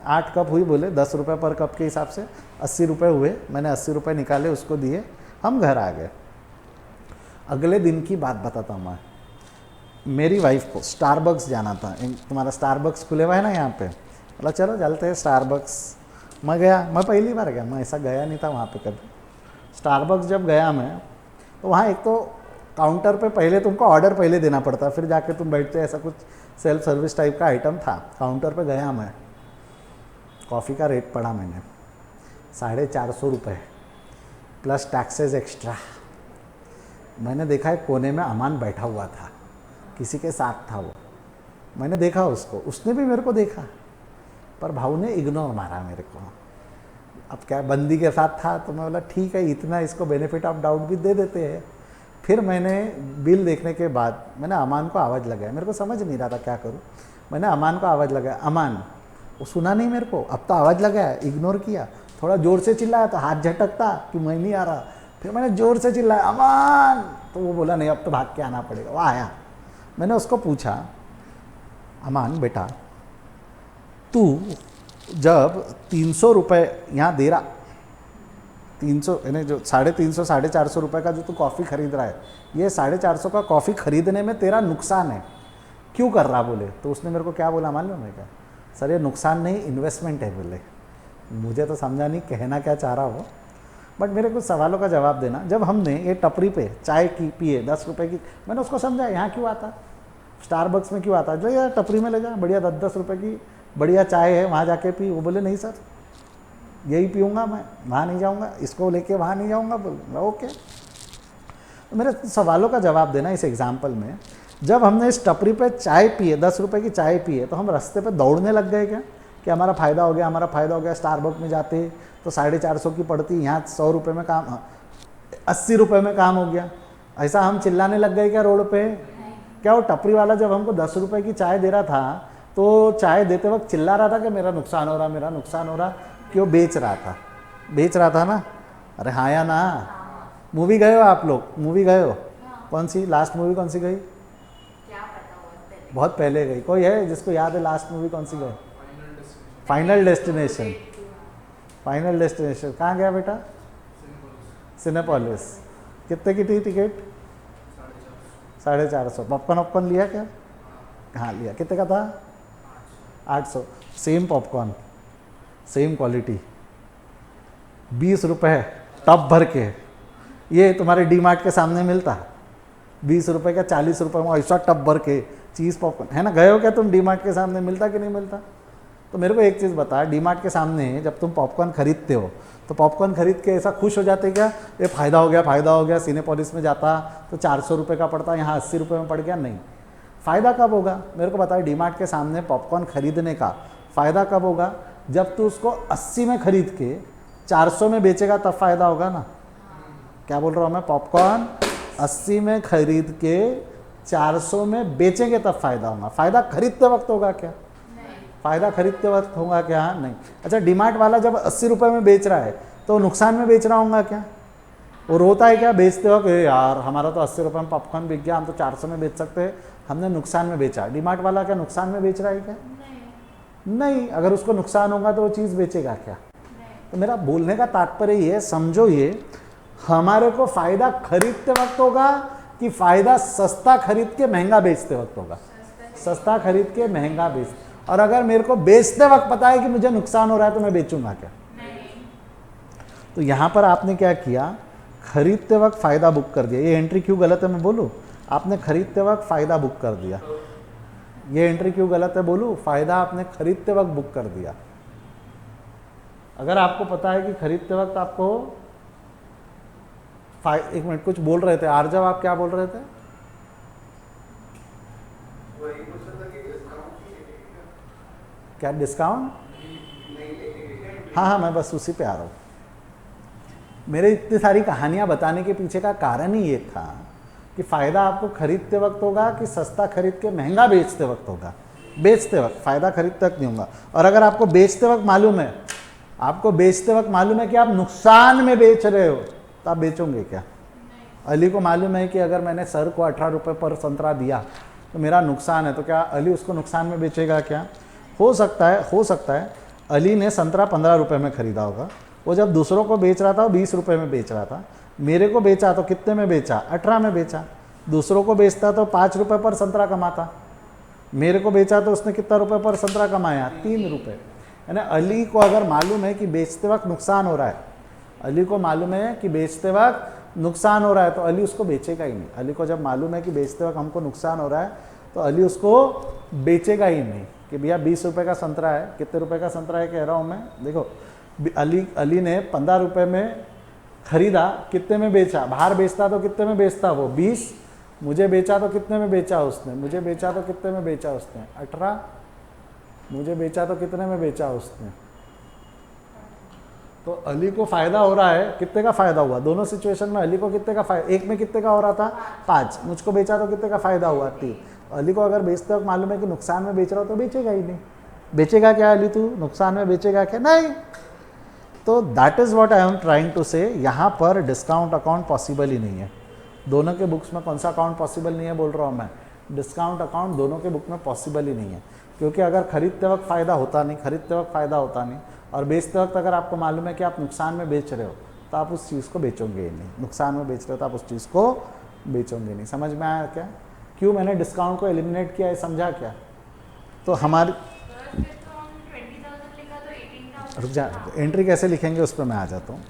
[SPEAKER 1] 8 कप हुई, बोले 10 रुपये पर कप के हिसाब से 80 रुपये हुए। मैंने 80 रुपये निकाले, उसको दिए, हम घर आ गए। अगले दिन की बात बताता हूँ मैं, मेरी वाइफ को स्टारबक्स जाना था, तुम्हारा स्टारबक्स खुले हुआ है ना यहाँ पे, बोला चलो चलते हैं स्टारबक्स। मैं गया, मैं पहली बार गया, मैं ऐसा गया नहीं था वहाँ पे कभी। स्टारबक्स जब गया मैं, तो वहाँ एक तो काउंटर पे पहले तुमको ऑर्डर पहले देना पड़ता, फिर जाके तुम बैठते, ऐसा कुछ सेल्फ सर्विस टाइप का आइटम था। काउंटर पे गया मैं, कॉफ़ी का रेट पढ़ा मैंने 450 रुपये प्लस टैक्सेस एक्स्ट्रा। मैंने देखा एक कोने में अमान बैठा हुआ था, किसी के साथ था वो, मैंने देखा उसको, उसने भी मेरे को देखा, पर भाऊ ने इग्नोर मारा मेरे को। अब क्या, बंदी के साथ था तो मैं बोला ठीक है, इतना इसको बेनिफिट ऑफ डाउट भी दे देते हैं। फिर मैंने बिल देखने के बाद मैंने अमान को आवाज़ लगाया, मेरे को समझ नहीं रहा था क्या करूँ। मैंने अमान को आवाज़ लगाया, अमान, वो सुना नहीं मेरे को, अब तो आवाज़ लगाया, इग्नोर किया, थोड़ा ज़ोर से चिल्लाया तो हाथ झटकता कि मैं नहीं आ रहा। फिर मैंने ज़ोर से चिल्लाया अमान, तो वो बोला नहीं अब तो भाग के आना पड़ेगा, वो आया। मैंने उसको पूछा, अमान बेटा तू जब 300 रुपये यहाँ दे रहा, 300 यानी जो 350 450 रुपये का जो तू कॉफ़ी खरीद रहा है, ये 450 का कॉफ़ी खरीदने में तेरा नुकसान है, क्यों कर रहा? बोले। तो उसने मेरे को क्या बोला मालूम है क्या? सर ये नुकसान नहीं, इन्वेस्टमेंट है। बोले मुझे तो समझा नहीं कहना क्या चाह रहा हो, बट मेरे कुछ सवालों का जवाब देना। जब हमने ये टपरी पे चाय की पिए 10 रुपये की, मैंने उसको समझा यहाँ क्यों आता, स्टारबक्स में क्यों आता, जो यार टपरी में ले जा, बढ़िया 10-10 रुपये की बढ़िया चाय है, वहाँ जाके पी। वो बोले नहीं सर यही पीऊँगा, मैं वहाँ नहीं जाऊँगा, इसको लेके वहाँ नहीं जाऊँगा। बोले ओके। तो मेरे सवालों का जवाब देना इस एग्जाम्पल में, जब हमने इस टपरी पे चाय पिए, 10 रुपये की चाय पिए, तो हम रास्ते पे दौड़ने लग गए क्या कि हमारा फ़ायदा हो गया, हमारा फ़ायदा हो गया। स्टारबक्स में जाते तो 450 की पड़ती, यहाँ 100 रुपये में काम, 80 रुपये में काम हो गया। ऐसा हम चिल्लाने लग गए क्या रोड पे? क्या वो टपरी वाला जब हमको 10 रुपये की चाय दे रहा था तो चाय देते वक्त चिल्ला रहा था कि मेरा नुकसान हो रहा, मेरा नुकसान हो रहा, क्यों? बेच रहा था, बेच रहा था ना। अरे हाँ या ना? मूवी गए हो आप लोग? मूवी गए हो? कौन सी लास्ट मूवी कौन सी गई?
[SPEAKER 2] क्या पता,
[SPEAKER 1] बहुत पहले गई। कोई है जिसको याद है लास्ट मूवी कौन सी गई? Final destination. फाइनल डेस्टिनेशन कहाँ गया बेटा? सिनेपोलिस। कितने की थी टिकट? 450। पॉपकॉर्न वॉपकॉर्न लिया क्या? हाँ लिया। कितने का था? 800। सेम पॉपकॉर्न, सेम क्वालिटी, 20 रुपये टब भर के। ये तुम्हारे डी मार्ट के सामने मिलता, 20 रुपये का 40 रुपये में ऐसा टब भर के चीज़ पॉपकॉर्न है ना। गए हो क्या तुम डी मार्ट के सामने? मिलता कि नहीं मिलता? तो मेरे को एक चीज़ बता, डी मार्ट के सामने जब तुम पॉपकॉर्न खरीदते हो तो पॉपकॉर्न खरीद के ऐसा खुश हो जाते क्या ये फ़ायदा हो गया, फ़ायदा हो गया? सिनेपोलिस में जाता तो 400 रुपये का पड़ता, यहाँ 80 रुपये में पड़ गया। नहीं, फ़ायदा कब होगा मेरे को बताओ? डी मार्ट के सामने पॉपकॉर्न खरीदने का फ़ायदा कब होगा? जब तू उसको 80 में खरीद के 400 में बेचेगा तब फ़ायदा होगा ना। क्या बोल रहा हूँ मैं? पॉपकॉर्न 80 में खरीद के 400 में बेचेंगे तब फायदा होगा। फायदा खरीदते वक्त होगा क्या? फायदा खरीदते वक्त होगा क्या? नहीं। अच्छा, डीमार्ट वाला जब 80 रुपये में बेच रहा है तो नुकसान में बेच रहा होगा क्या? वो रोता है क्या बेचते वक्त, यार हमारा तो 80 रुपये में पॉपकॉर्न बिक गया, हम तो 400 में बेच सकते हैं, हमने नुकसान में बेचा। डीमार्ट वाला क्या नुकसान में बेच रहा है क्या? नहीं। अगर उसको नुकसान होगा तो वो चीज़ बेचेगा क्या? तो मेरा बोलने का तात्पर्य ये, समझो ये, हमारे को फायदा खरीदते वक्त होगा कि फायदा सस्ता खरीद के महंगा बेचते वक्त होगा? सस्ता खरीद के महंगा बेच। और अगर मेरे को बेचते वक्त पता है कि मुझे नुकसान हो रहा है तो मैं बेचूंगा क्या? तो यहां पर आपने क्या किया, खरीदते वक्त फायदा बुक कर दिया। ये एंट्री क्यों गलत है मैं बोलूं? आपने खरीदते वक्त फायदा बुक कर दिया। ये एंट्री क्यों गलत है बोलूं? फायदा आपने खरीदते वक्त बुक कर दिया। अगर आपको पता है कि खरीदते वक्त आपको एक मिनट कुछ बोल रहे थे आर्जव, आप क्या बोल रहे थे? क्या डिस्काउंट? हाँ, मैं बस उसी पे आ रहा हूँ। मेरे इतनी सारी कहानियां बताने के पीछे का कारण ही ये था कि फायदा आपको खरीदते वक्त होगा कि सस्ता खरीद के महंगा बेचते वक्त होगा? बेचते वक्त। फायदा खरीदते वक्त नहीं होगा। और अगर आपको बेचते वक्त मालूम है, आपको बेचते वक्त मालूम है कि आप नुकसान में बेच रहे हो, तो आप बेचोगे क्या? अली को मालूम है कि अगर मैंने सर को 18 रुपये पर संतरा दिया तो मेरा नुकसान है, तो क्या अली उसको नुकसान में बेचेगा क्या? हो सकता है अली ने संतरा 15 रुपये में खरीदा होगा, वो जब दूसरों को बेच रहा था वो 20 रुपये में बेच रहा था। मेरे को बेचा तो कितने में बेचा? 18 में बेचा। दूसरों को बेचता तो 5 रुपये पर संतरा कमाता। मेरे को बेचा तो उसने कितना रुपये पर संतरा कमाया? 3 रुपये। यानी अली को अगर मालूम है कि बेचते वक्त नुकसान हो रहा है, अली को मालूम है कि बेचते वक्त नुकसान हो रहा है, तो अली उसको बेचेगा ही नहीं। अली को जब मालूम है कि बेचते वक्त हमको नुकसान हो रहा है तो अली उसको बेचेगा ही नहीं कि भैया 20 रुपये का संतरा है, कितने रुपए का संतरा है कह रहा हूँ मैं, देखो अली ने 15 रुपये में खरीदा, कितने में बेचा? बाहर बेचता तो कितने में बेचता वो? 20। मुझे बेचा तो कितने में बेचा उसने? मुझे बेचा तो कितने में बेचा उसने? 18। मुझे बेचा तो कितने में बेचा उसने? तो अली को फायदा हो रहा है। कितने का फायदा हुआ? दोनों सिचुएशन में अली को कितने का फायदा? एक में कितने का हो रहा था? 5। मुझको बेचा तो कितने का फायदा हुआ? 3। अली को अगर बेचते वक्त मालूम है कि नुकसान में बेच रहा हो तो बेचेगा ही नहीं। बेचेगा क्या अली? तू नुकसान में बेचेगा क्या? नहीं। तो that is what I am trying to say. यहाँ पर डिस्काउंट अकाउंट पॉसिबल ही नहीं है। दोनों के बुक्स में कौन सा अकाउंट पॉसिबल नहीं है बोल रहा हूँ मैं? डिस्काउंट अकाउंट दोनों के बुक में पॉसिबल ही नहीं है, क्योंकि अगर खरीदते वक्त फ़ायदा होता नहीं, और बेचते वक्त अगर आपको मालूम है कि आप नुकसान में बेच रहे हो तो आप उस चीज़ को बेचोगे ही नहीं। नुकसान में बेच रहे हो तो आप उस चीज़ को बेचोगे नहीं। समझ में आया क्या? क्यों मैंने डिस्काउंट को एलिमिनेट किया है, समझा क्या? तो हमारी रुक जा, एंट्री कैसे लिखेंगे उस पर मैं आ जाता हूँ।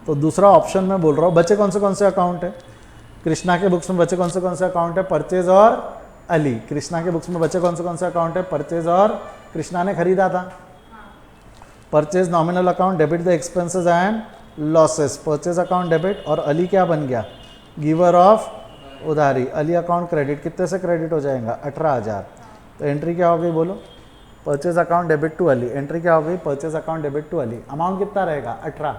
[SPEAKER 1] तो दूसरा ऑप्शन मैं बोल रहा हूँ, बचे कौन से अकाउंट है कृष्णा के बुक्स में? बचे कौन से अकाउंट है? परचेज और अली। कृष्णा के बुक्स में बचे कौन से अकाउंट है? परचेज और कृष्णा ने खरीदा था। Purchase nominal account, debit the expenses and losses. Purchase account debit, और अली क्या बन गया? गिवर ऑफ उधारी। Ali account credit. कितने से क्रेडिट हो जाएगा? 18,000। तो एंट्री क्या हो गई बोलो? Purchase account debit to Ali. Entry क्या हो गई? Purchase account debit to Ali. Amount कितना रहेगा? 18।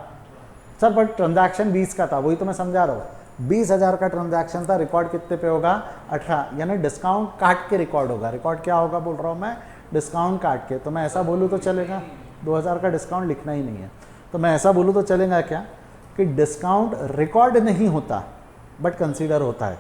[SPEAKER 1] सर बट ट्रांजैक्शन 20 का था, वही तो मैं समझा रहा हूँ। 20,000 का ट्रांजैक्शन था, रिकॉर्ड कितने पे होगा? 18। यानी डिस्काउंट काट के रिकॉर्ड होगा। रिकॉर्ड क्या होगा बोल रहा हूँ मैं? डिस्काउंट काट के। तो मैं ऐसा बोलूँ तो चलेगा? 2000 का डिस्काउंट लिखना ही नहीं है। तो मैं ऐसा बोलूँ तो चलेगा क्या कि डिस्काउंट रिकॉर्ड नहीं होता बट कंसीडर होता है?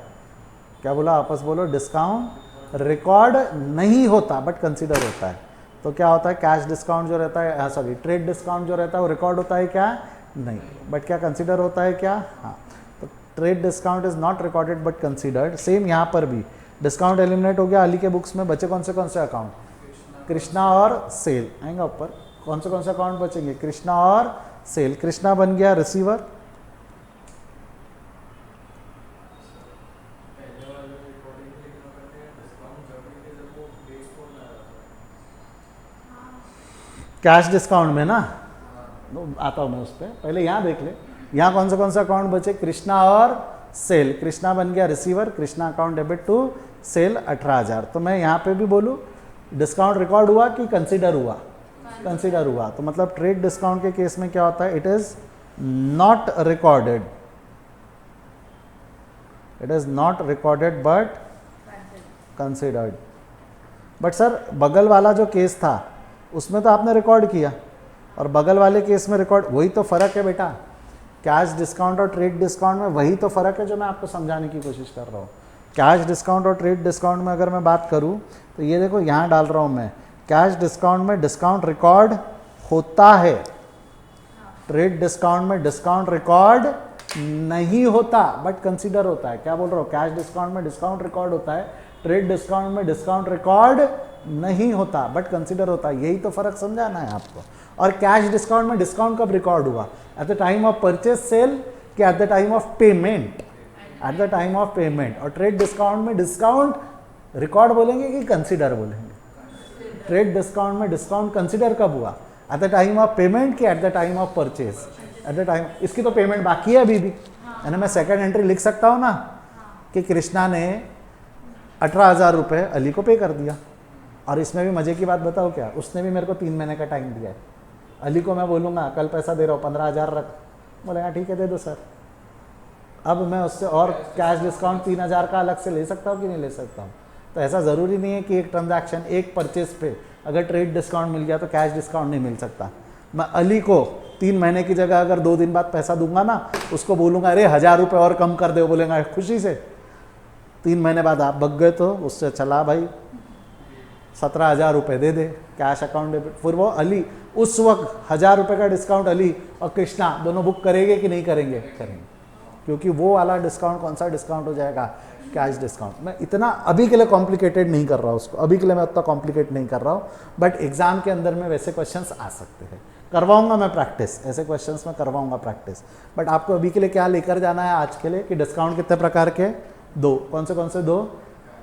[SPEAKER 1] क्या बोला? आपस बोलो। डिस्काउंट रिकॉर्ड नहीं होता बट कंसीडर होता है। तो क्या होता है? कैश डिस्काउंट जो रहता है, सॉरी ट्रेड डिस्काउंट जो रहता है वो रिकॉर्ड होता है क्या? नहीं। बट क्या कंसीडर होता है क्या? हाँ। तो trade discount is not recorded but considered. Same यहाँ पर भी डिस्काउंट एलिमिनेट हो गया। अली के बुक्स में बचे कौन से अकाउंट? कृष्णा और सेल आएगा ऊपर। कौन से अकाउंट बचेंगे? कृष्णा और सेल। कृष्णा बन गया रिसीवर, कैश डिस्काउंट में ना, आता हूँ मैं उस पर। पहले यहाँ देख ले, यहाँ कौन से अकाउंट बचे? कृष्णा और सेल। कृष्णा बन गया receiver, Krishna account debit to sale 18,000। तो मैं यहाँ पे भी बोलूँ डिस्काउंट रिकॉर्ड हुआ कि कंसीडर हुआ? कंसीडर हुआ। तो मतलब ट्रेड डिस्काउंट के केस में क्या होता है? It is not recorded. It is not recorded but considered. But sir बगल वाला जो केस था उसमें तो आपने रिकॉर्ड किया, और बगल वाले केस में रिकॉर्ड, वही तो फ़र्क है बेटा। कैश डिस्काउंट और ट्रेड डिस्काउंट में वही तो फ़र्क है जो मैं आपको समझाने की कोशिश कर रहा हूँ। कैश डिस्काउंट और ट्रेड डिस्काउंट में अगर मैं बात करूँ तो ये देखो यहाँ डाल रहा हूँ मैं, कैश डिस्काउंट में डिस्काउंट रिकॉर्ड होता है, ट्रेड डिस्काउंट में डिस्काउंट रिकॉर्ड नहीं होता बट कंसीडर होता है। क्या बोल रहा हूँ, कैश डिस्काउंट में डिस्काउंट रिकॉर्ड होता है, ट्रेड डिस्काउंट में डिस्काउंट रिकॉर्ड नहीं होता बट कंसीडर होता है। यही तो फर्क समझाना है आपको। और कैश डिस्काउंट में डिस्काउंट कब रिकॉर्ड हुआ, at the time of purchase sale कि at the time of payment, at the time of payment. और ट्रेड डिस्काउंट में डिस्काउंट रिकॉर्ड बोलेंगे कि कंसीडर बोलेंगे, ट्रेड डिस्काउंट में डिस्काउंट कंसीडर कब हुआ, at the time of payment कि at the time of purchase, at the time. इसकी तो पेमेंट बाकी है अभी भी, यानी मैं सेकंड एंट्री लिख सकता हूँ ना कि कृष्णा ने 18,000 रुपये अली को पे कर दिया। और इसमें भी मज़े की बात बताओ क्या, उसने भी मेरे को 3 महीने का टाइम दिया है। अली को मैं बोलूँगा कल पैसा दे रहा हूँ 15,000 रख, बोलेगा ठीक है दे दो सर। अब मैं उससे और कैश डिस्काउंट 3,000 का अलग से ले सकता हूँ कि नहीं ले सकता हूँ। तो ऐसा ज़रूरी नहीं है कि एक ट्रांजैक्शन, एक परचेज पे अगर ट्रेड डिस्काउंट मिल गया तो कैश डिस्काउंट नहीं मिल सकता। मैं अली को 3 महीने की जगह अगर 2 दिन बाद पैसा दूंगा ना, उसको बोलूँगा अरे 1,000 रुपये और कम कर दे, बोलेगा खुशी से। 3 महीने बाद आप बग गए तो उससे चला भाई 17,000 रुपये दे दे कैश अकाउंट डेबिट। फिर वो अली उस वक्त 1,000 रुपये का डिस्काउंट अली और कृष्णा दोनों बुक करेंगे कि नहीं करेंगे, करेंगे, क्योंकि वो वाला डिस्काउंट कौन सा डिस्काउंट हो जाएगा, कैश डिस्काउंट। मैं इतना अभी के लिए कॉम्प्लिकेटेड नहीं कर रहा हूँ उसको, अभी के लिए मैं उतना कॉम्प्लिकेट नहीं कर रहा हूँ, बट एग्जाम के अंदर में वैसे क्वेश्चंस आ सकते हैं। करवाऊंगा मैं प्रैक्टिस, ऐसे क्वेश्चंस में करवाऊंगा प्रैक्टिस। बट आपको अभी के लिए क्या लेकर जाना है आज के लिए कि डिस्काउंट कितने प्रकार के, 2। कौन से 2,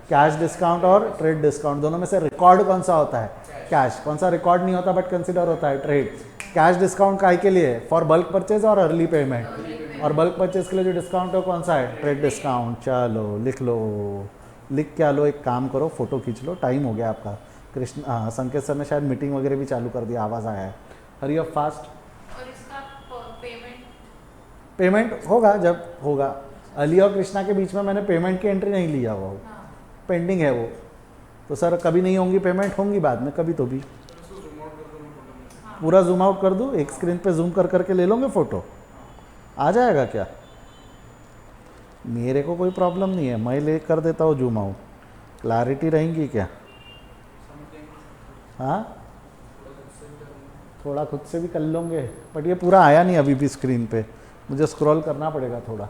[SPEAKER 1] कैश डिस्काउंट और ट्रेड डिस्काउंट। दोनों में से रिकॉर्ड कौन सा होता है, कैश। कौन सा रिकॉर्ड नहीं होता बट कंसिडर होता है, ट्रेड। कैश डिस्काउंट काय के लिए, फॉर बल्क परचेज और अर्ली पेमेंट। और बल्क परचेज के लिए जो डिस्काउंट है कौन सा है, ट्रेड डिस्काउंट। चलो लिख लो, लिख क्या लो, एक काम करो फोटो खींच लो, टाइम हो गया आपका। कृष्ण संकेत सर ने शायद मीटिंग वगैरह भी चालू कर दिया, आवाज़ आया है। Hurry up fast.
[SPEAKER 2] और इसका
[SPEAKER 1] पेमेंट होगा जब होगा। अली और कृष्णा के बीच में मैंने पेमेंट की एंट्री नहीं लिया हुआ, पेंडिंग है वो। तो सर कभी नहीं होंगी पेमेंट, होंगी बाद में कभी तो भी। पूरा जूम आउट कर दूँ, एक स्क्रीन पे जूम कर करके ले लोगे फ़ोटो, आ जाएगा क्या? मेरे को कोई प्रॉब्लम नहीं है, मैं ले कर देता हूँ जूम आउट। क्लैरिटी रहेंगी क्या? हाँ थोड़ा खुद से भी कर लोगे, बट ये पूरा आया नहीं अभी भी स्क्रीन पे, मुझे स्क्रॉल करना पड़ेगा थोड़ा।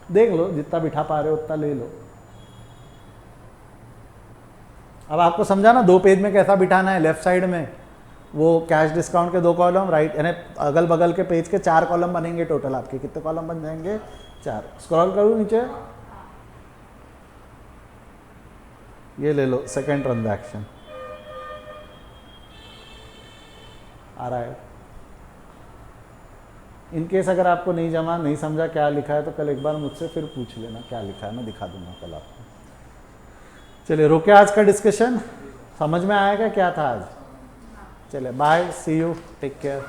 [SPEAKER 1] देख लो जितना बिठा पा रहे हो उतना ले लो। अब आपको समझा ना 2 पेज में कैसा बिठाना है। लेफ्ट साइड में वो कैश डिस्काउंट के 2 कॉलम, राइट यानी अगल बगल के पेज के 4 कॉलम बनेंगे टोटल। आपके कितने कॉलम बन जाएंगे? 4। स्क्रॉल करूँ नीचे, ये ले लो सेकेंड ट्रांजैक्शन आ रहा है। इनकेस अगर आपको नहीं जमा, नहीं समझा क्या लिखा है तो कल एक बार मुझसे फिर पूछ लेना क्या लिखा है, मैं दिखा दूंगा कल आपको। चलिए रोके आज का डिस्कशन, समझ में आएगा क्या था आज? चले bye, see you, take care.